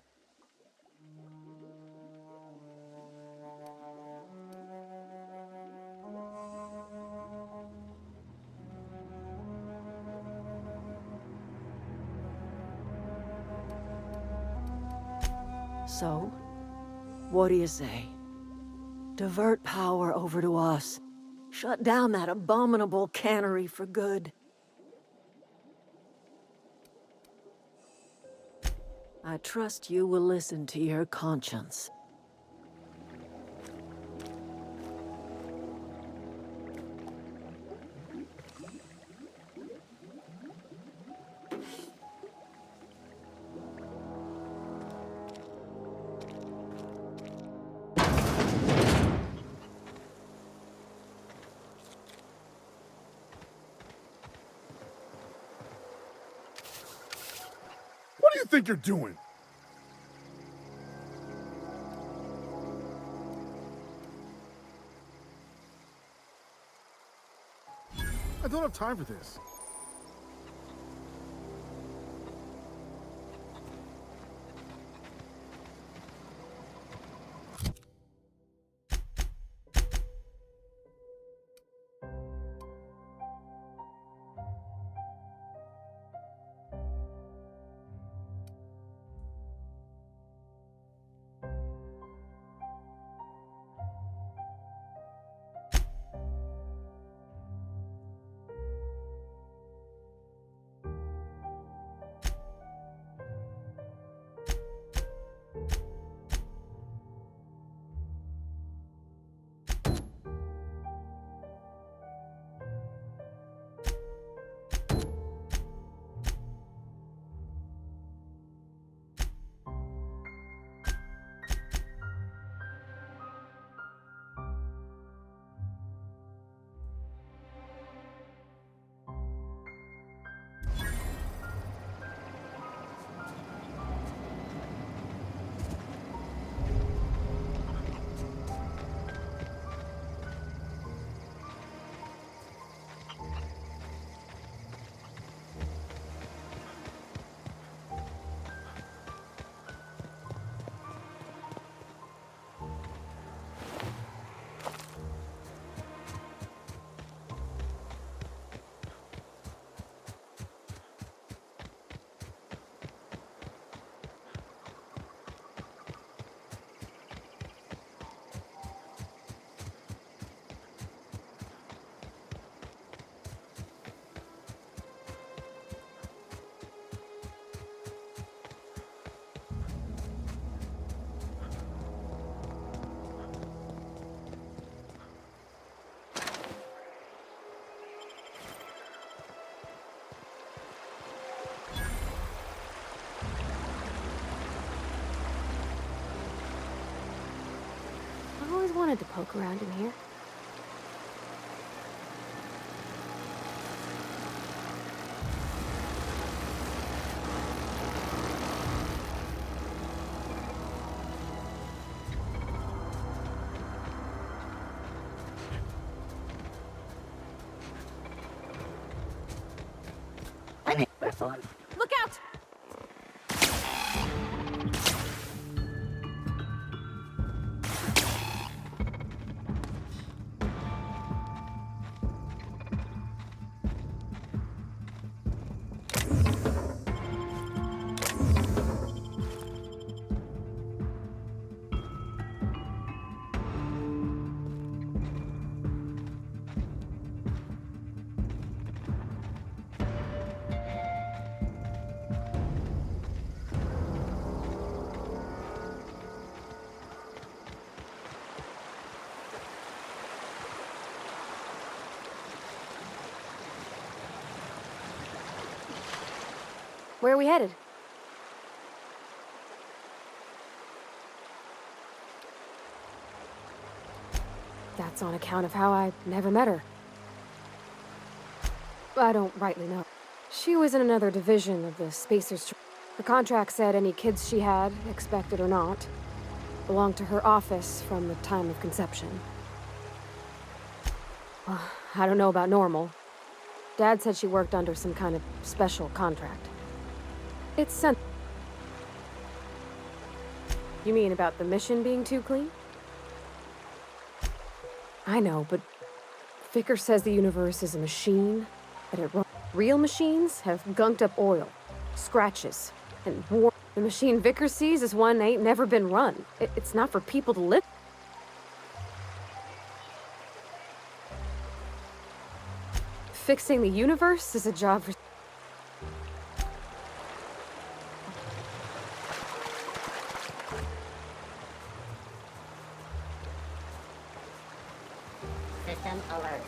So, what do you say? Divert power over to us. Shut down that abominable cannery for good. I trust you will listen to your conscience. What do you think you're doing? I don't have time for this. I always wanted to poke around in here. Look out! Where are we headed? That's on account of how I never met her. I don't rightly know. She was in another division of the Spacer's. Her contract said any kids she had, expected or not, belonged to her office from the time of conception. I don't know about normal. Dad said she worked under some kind of special contract. It's sent. You mean about the mission being too clean? I know, but Vicker says the universe is a machine, that it runs. Real machines have gunked up oil, scratches, and war. The machine Vicker sees is one that ain't never been run. It's not for people to live. Fixing the universe is a job for... System alert.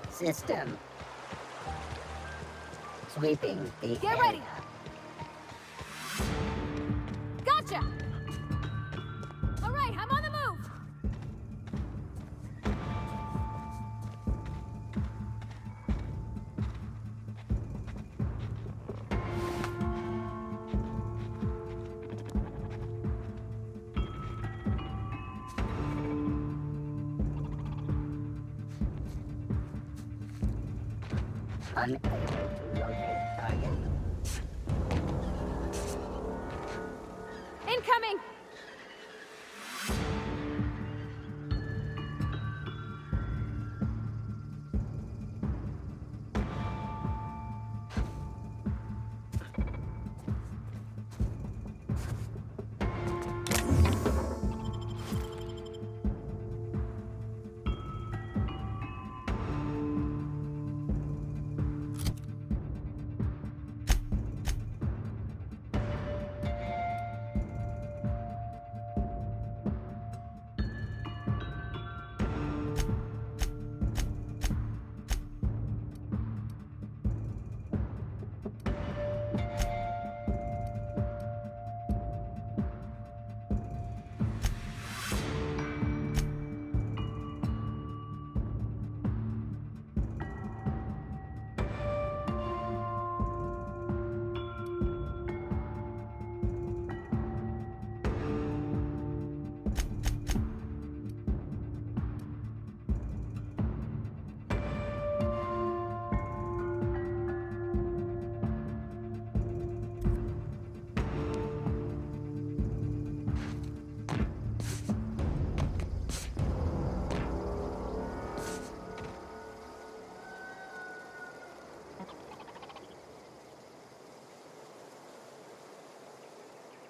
System. Sweeping the Get ready! Gotcha! All right, I'm on the move! Unable to locate target. Incoming!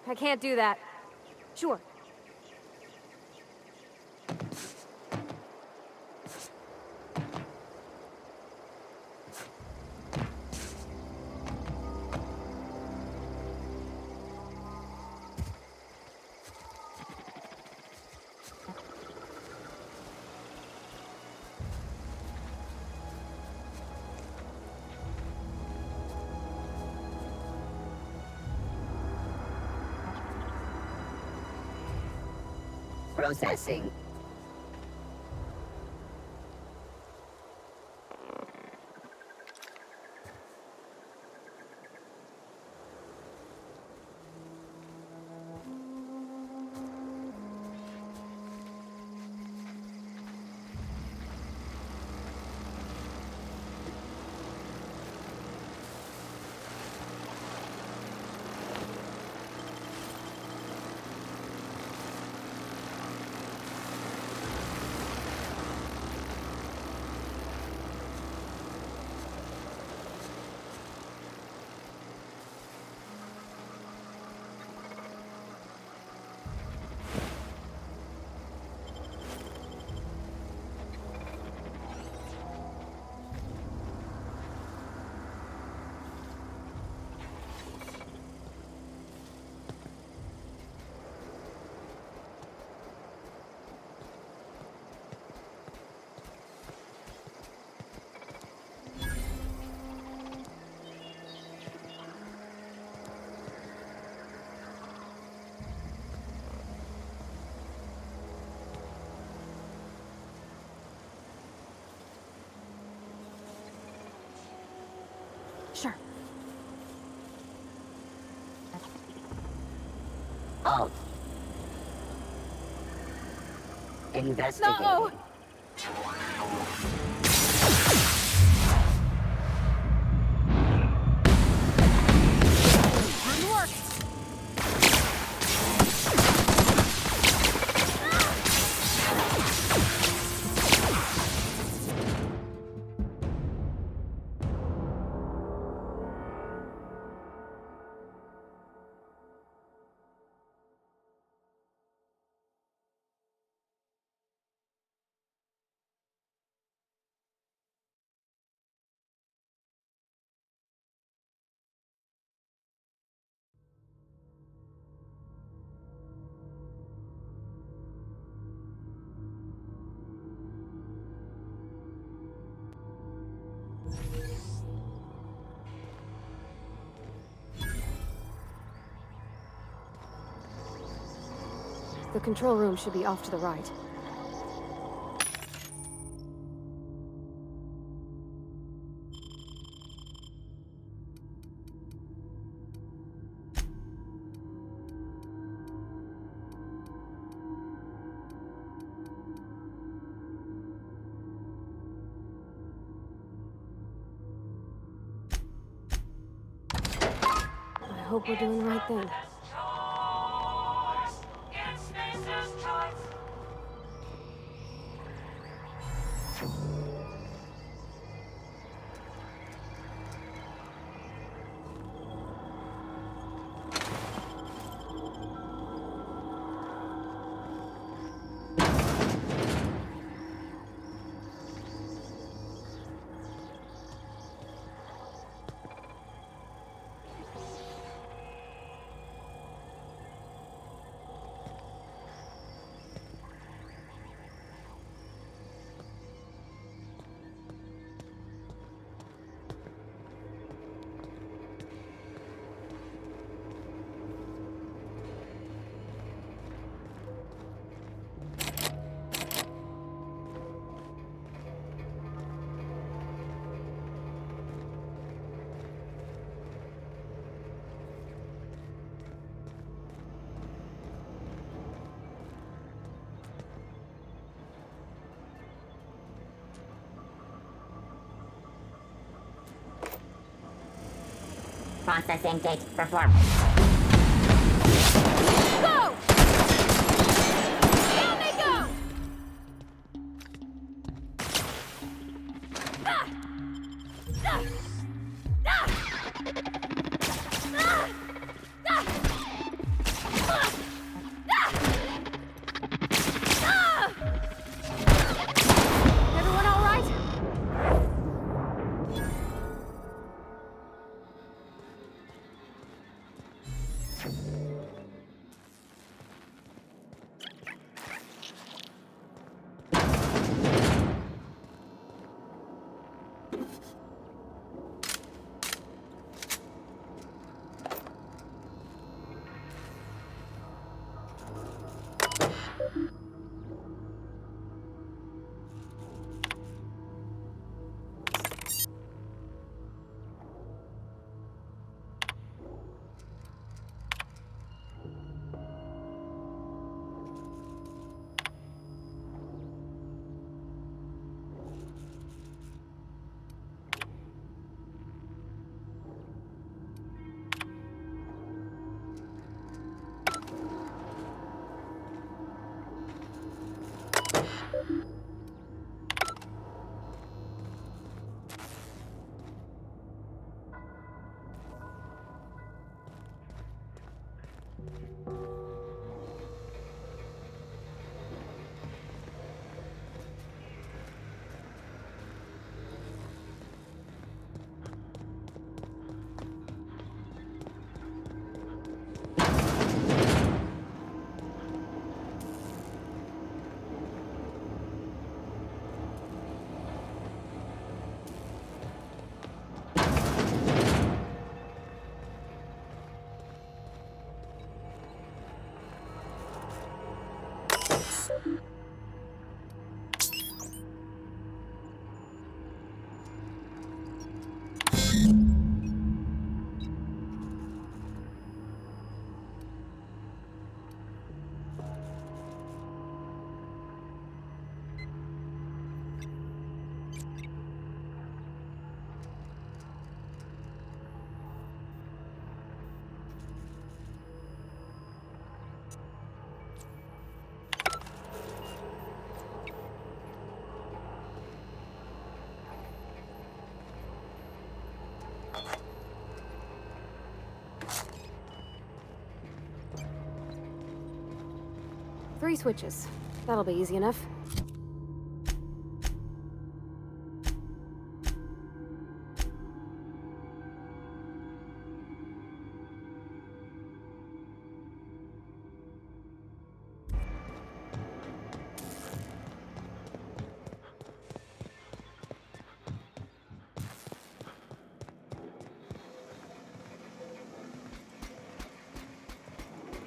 I can't do that. Sure. Processing. Halt. Investigating. No! Good work! The control room should be off to the right. I hope we're doing the right thing. Processing gate performed. Go! Down they go! Ah! Ah! Ah! Ah! Ah! Ah! Everyone all right? 3 switches. That'll be easy enough.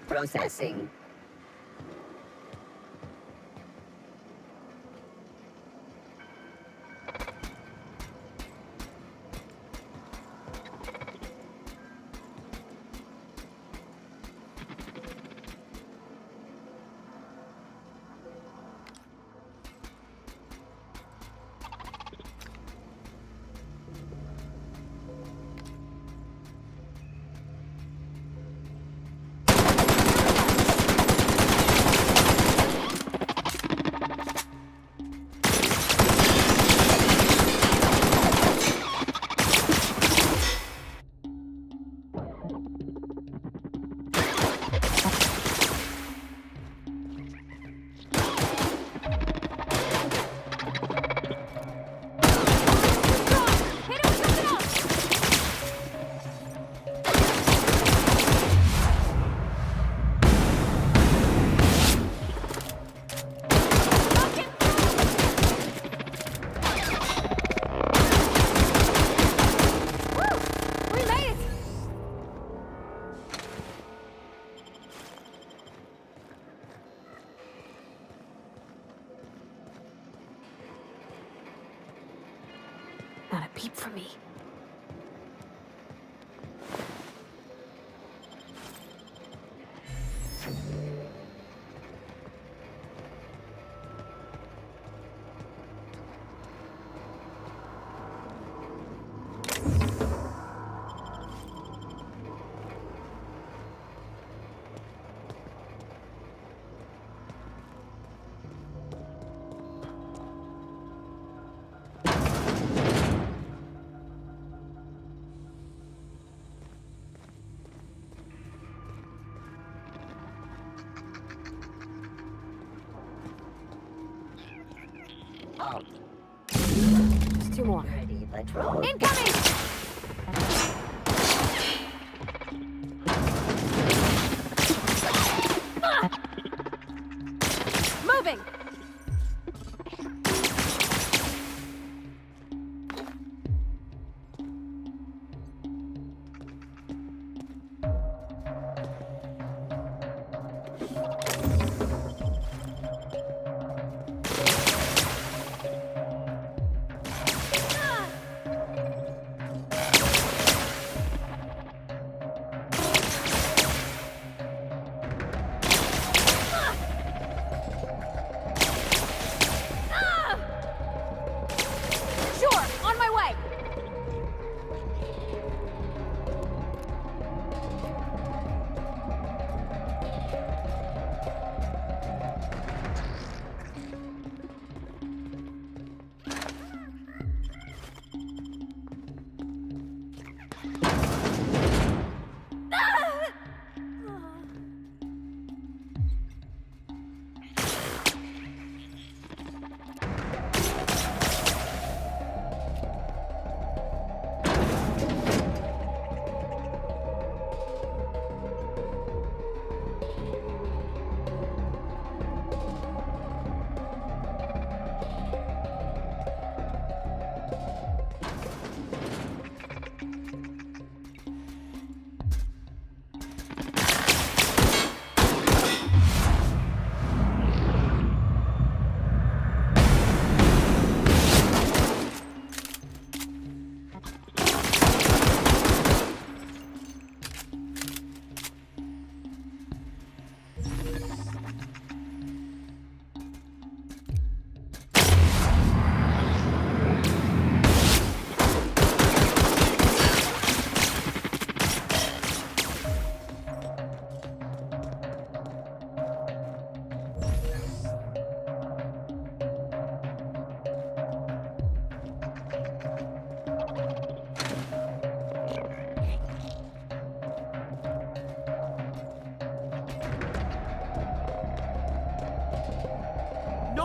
Processing. Not a peep from me. Just 2 more. Incoming! Moving!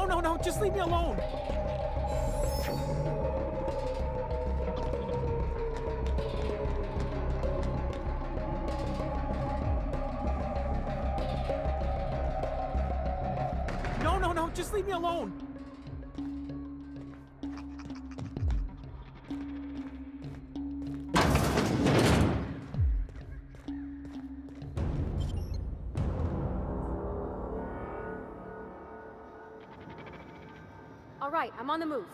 No, just leave me alone. No, just leave me alone. All right, I'm on the move.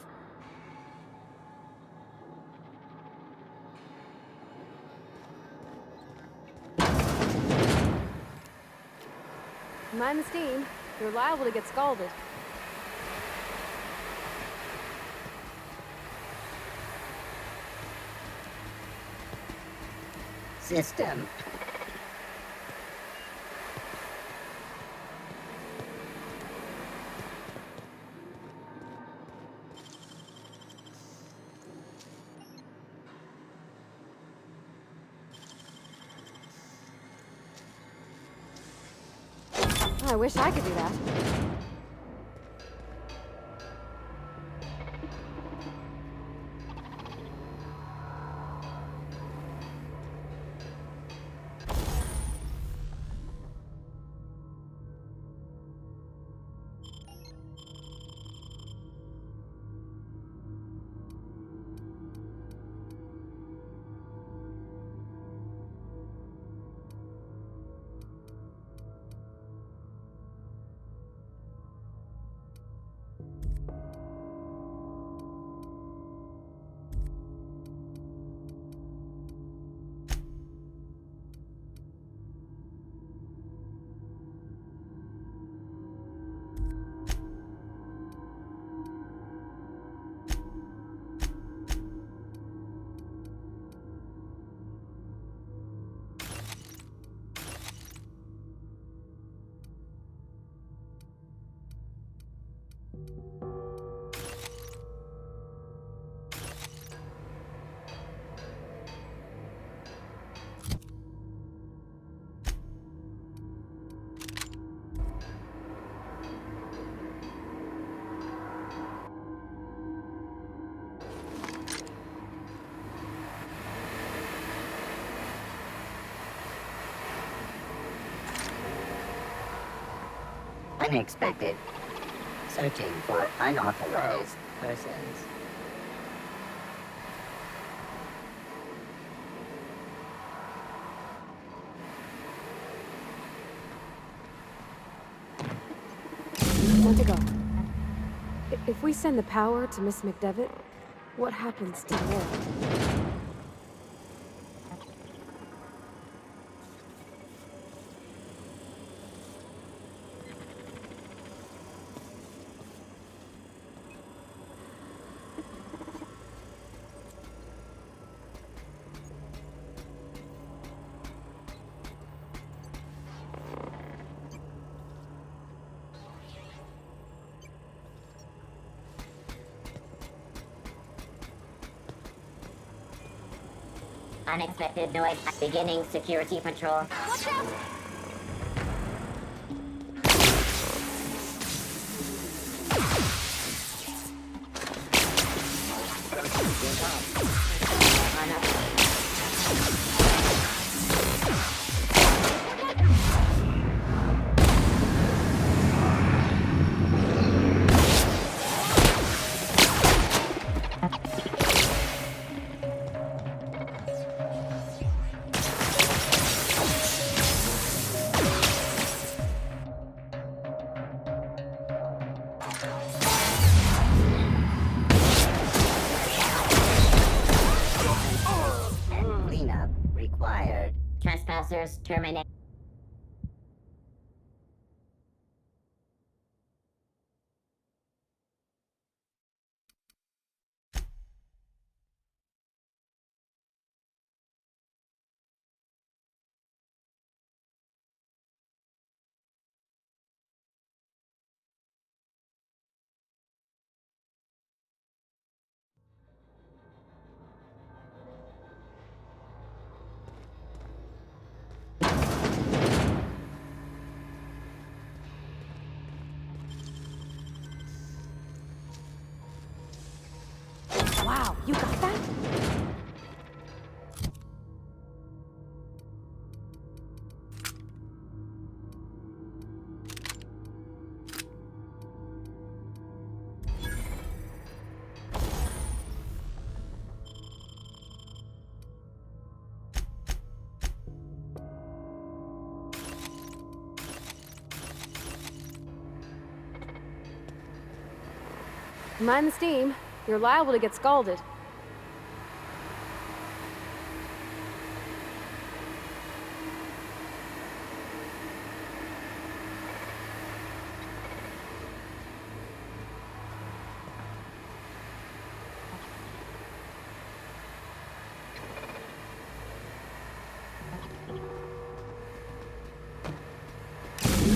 Mind the steam. You're liable to get scalded. System. I wish I could do that. Unexpected. Searching for unauthorized persons. Want to go. If we send the power to Miss McDevitt, what happens to the world? Unexpected noise. Beginning security patrol. Watch out! Cleanup required. Trespassers terminate. You got that? Mind the steam. You're liable to get scalded.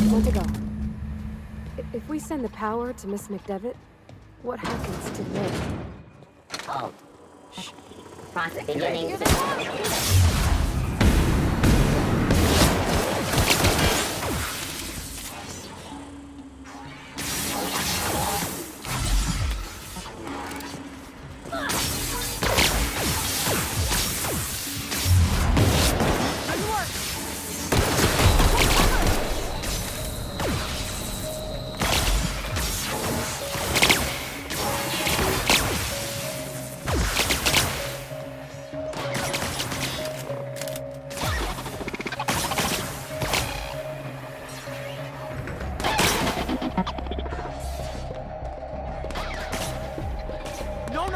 Where to go? If we send the power to Miss McDevitt, what happens to them? Oh. Shh. Process beginning.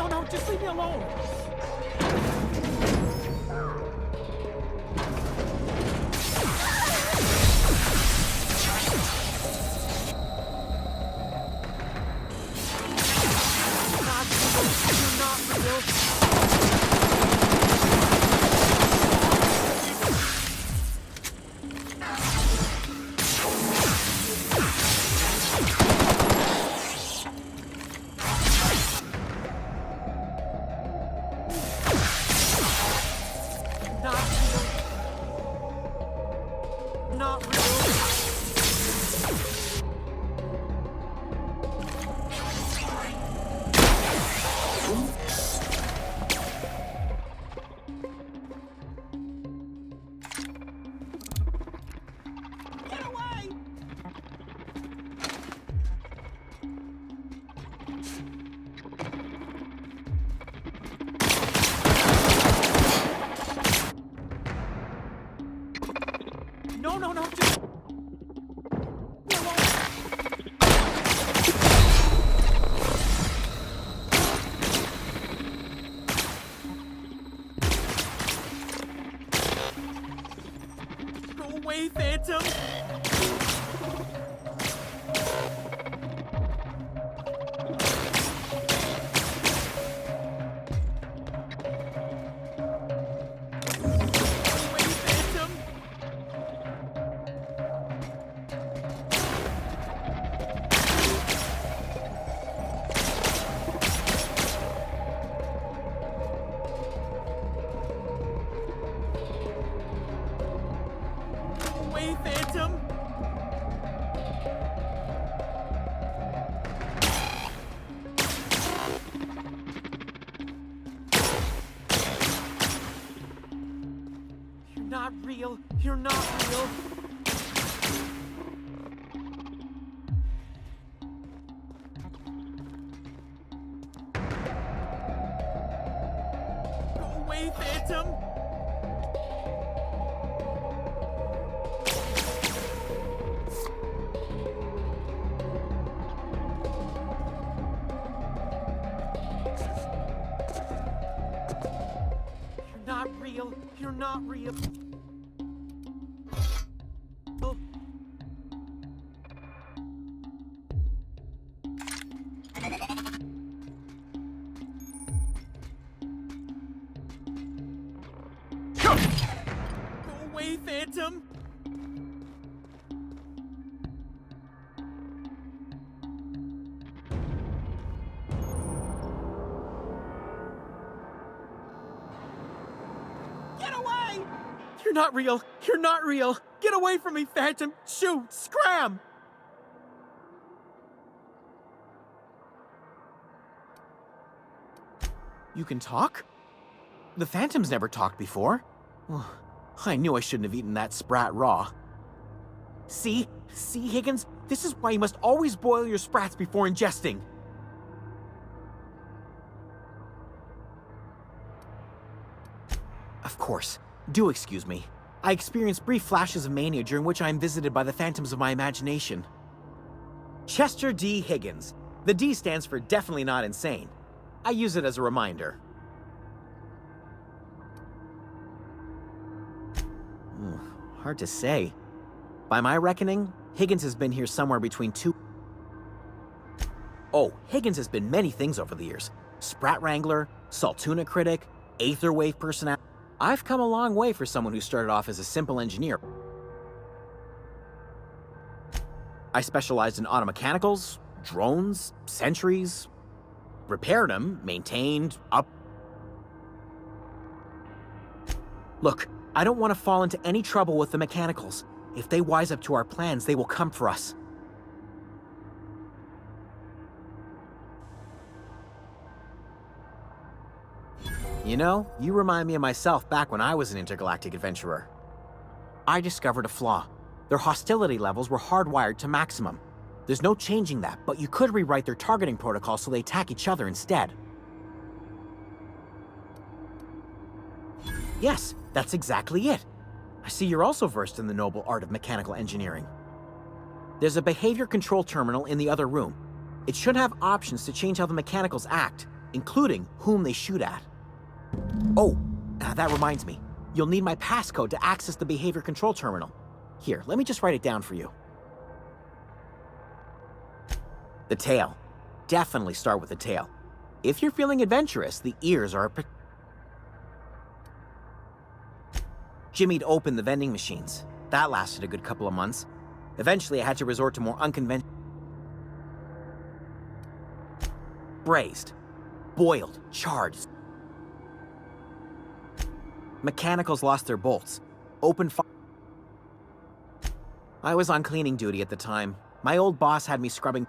No, just leave me alone. You're not real. Not real. Get away! No, just... Go away, Phantom! Away, Phantom! You're not real. You're not real. Go away, Phantom! You're not real. You're not real. Oh. Go away, Phantom! Get away! You're not real. You're not real. Get away from me, Phantom. Shoot! Scram! You can talk? The Phantom's never talked before. I knew I shouldn't have eaten that sprat raw. See, Higgins? This is why you must always boil your sprats before ingesting. Of course. Do excuse me. I experience brief flashes of mania during which I am visited by the phantoms of my imagination. Chester D. Higgins. The D stands for definitely not insane. I use it as a reminder. Hard to say. By my reckoning, Higgins has been here somewhere between two... Oh, Higgins has been many things over the years. Sprat Wrangler, Saltuna Critic, Aetherwave personality. I've come a long way for someone who started off as a simple engineer. I specialized in automechanicals, drones, sentries, repaired them, maintained, up... Look, I don't want to fall into any trouble with the mechanicals. If they wise up to our plans, they will come for us. You know, you remind me of myself back when I was an intergalactic adventurer. I discovered a flaw. Their hostility levels were hardwired to maximum. There's no changing that, but you could rewrite their targeting protocol so they attack each other instead. Yes, that's exactly it. I see you're also versed in the noble art of mechanical engineering. There's a behavior control terminal in the other room. It should have options to change how the mechanicals act, including whom they shoot at. Oh, that reminds me. You'll need my passcode to access the behavior control terminal. Here, let me just write it down for you. The tail. Definitely start with the tail. If you're feeling adventurous, the ears are a... Jimmy'd opened the vending machines. That lasted a good couple of months. Eventually, I had to resort to more unconventional... Braised. Boiled. Charred. Mechanicals lost their bolts. Open fire. I was on cleaning duty at the time. My old boss had me scrubbing...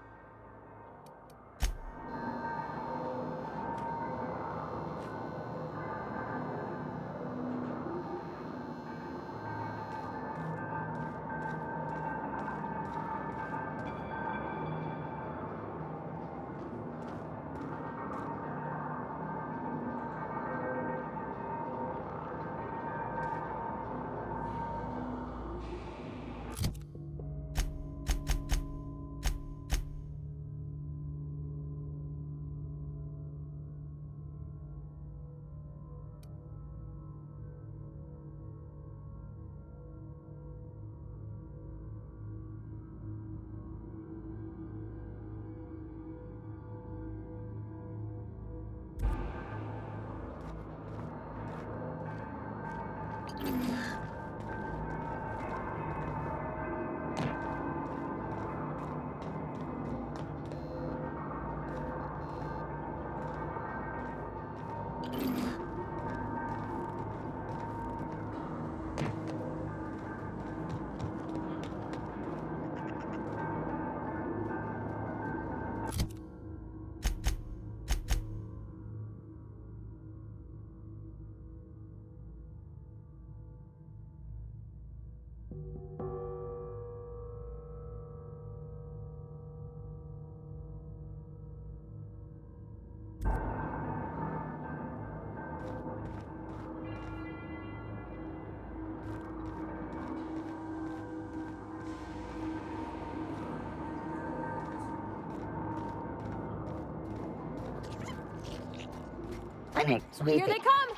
Here they come!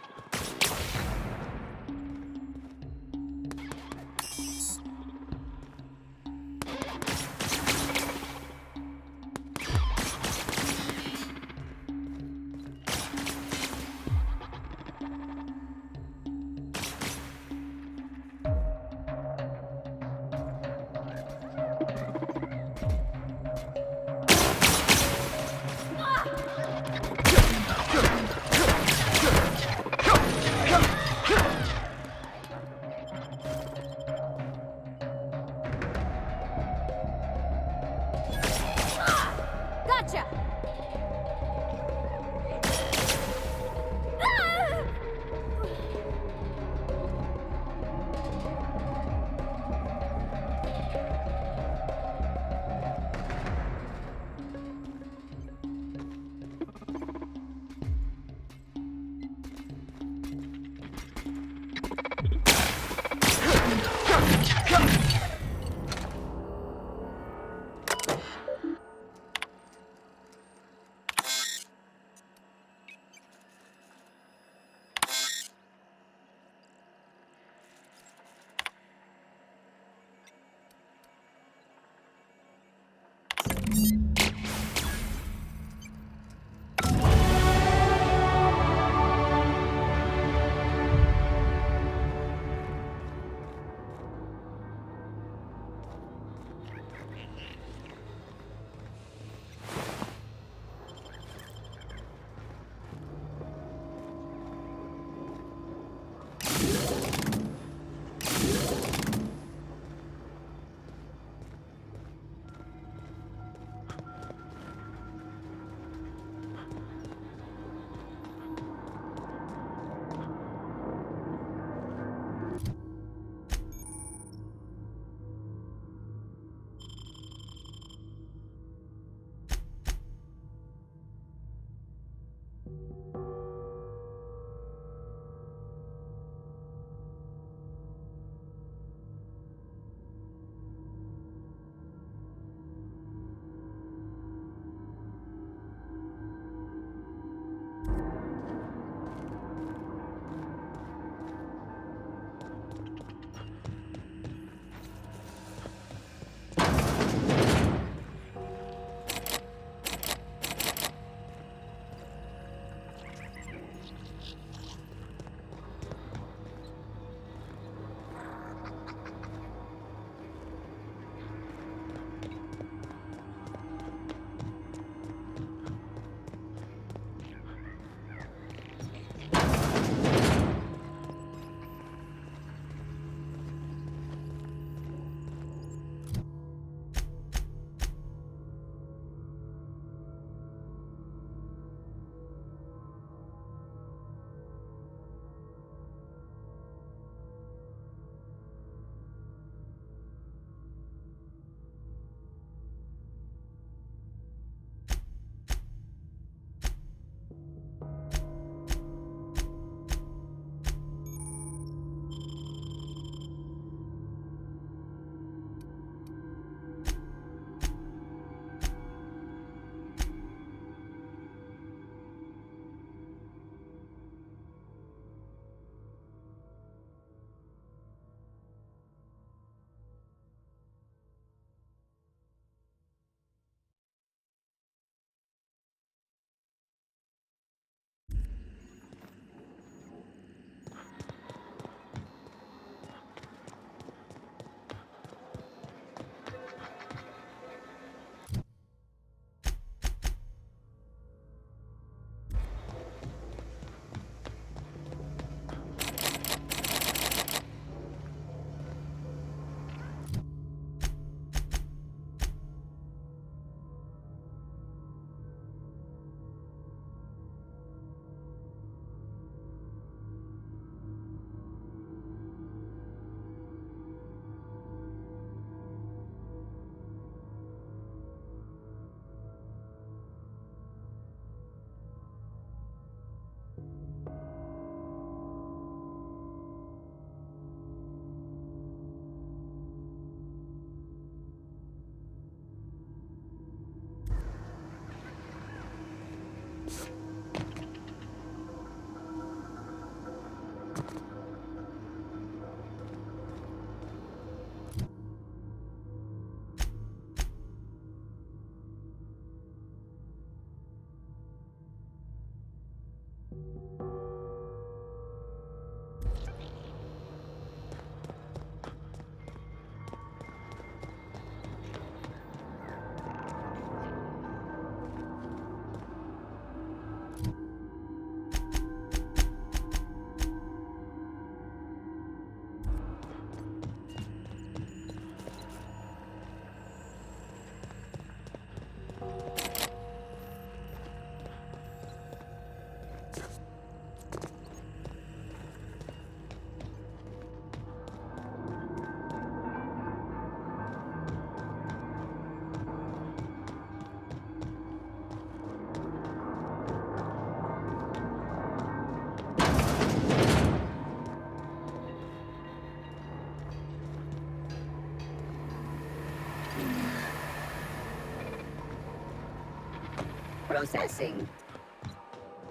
Processing.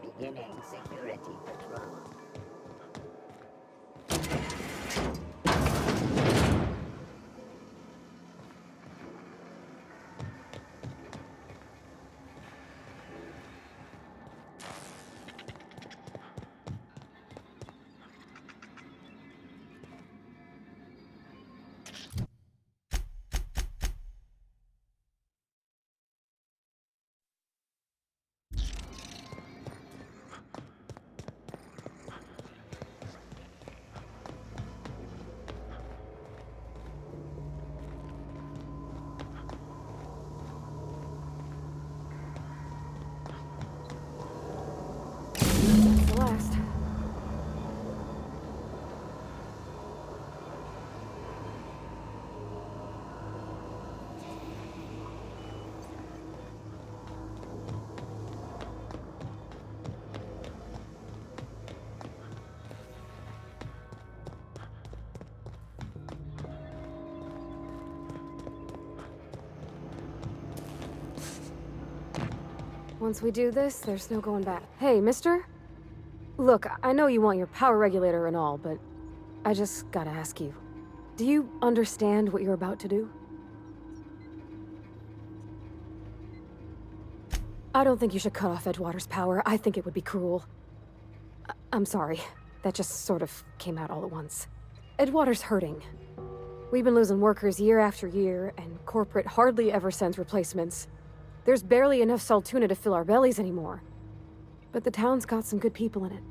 Beginning security patrol. Once we do this, there's no going back. Hey, mister? Look, I know you want your power regulator and all, but I just gotta ask you. Do you understand what you're about to do? I don't think you should cut off Edgewater's power. I think it would be cruel. I'm sorry. That just sort of came out all at once. Edgewater's hurting. We've been losing workers year after year, and corporate hardly ever sends replacements. There's barely enough Saltuna to fill our bellies anymore. But the town's got some good people in it.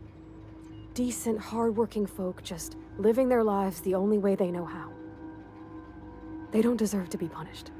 Decent, hard-working folk just living their lives the only way they know how. They don't deserve to be punished.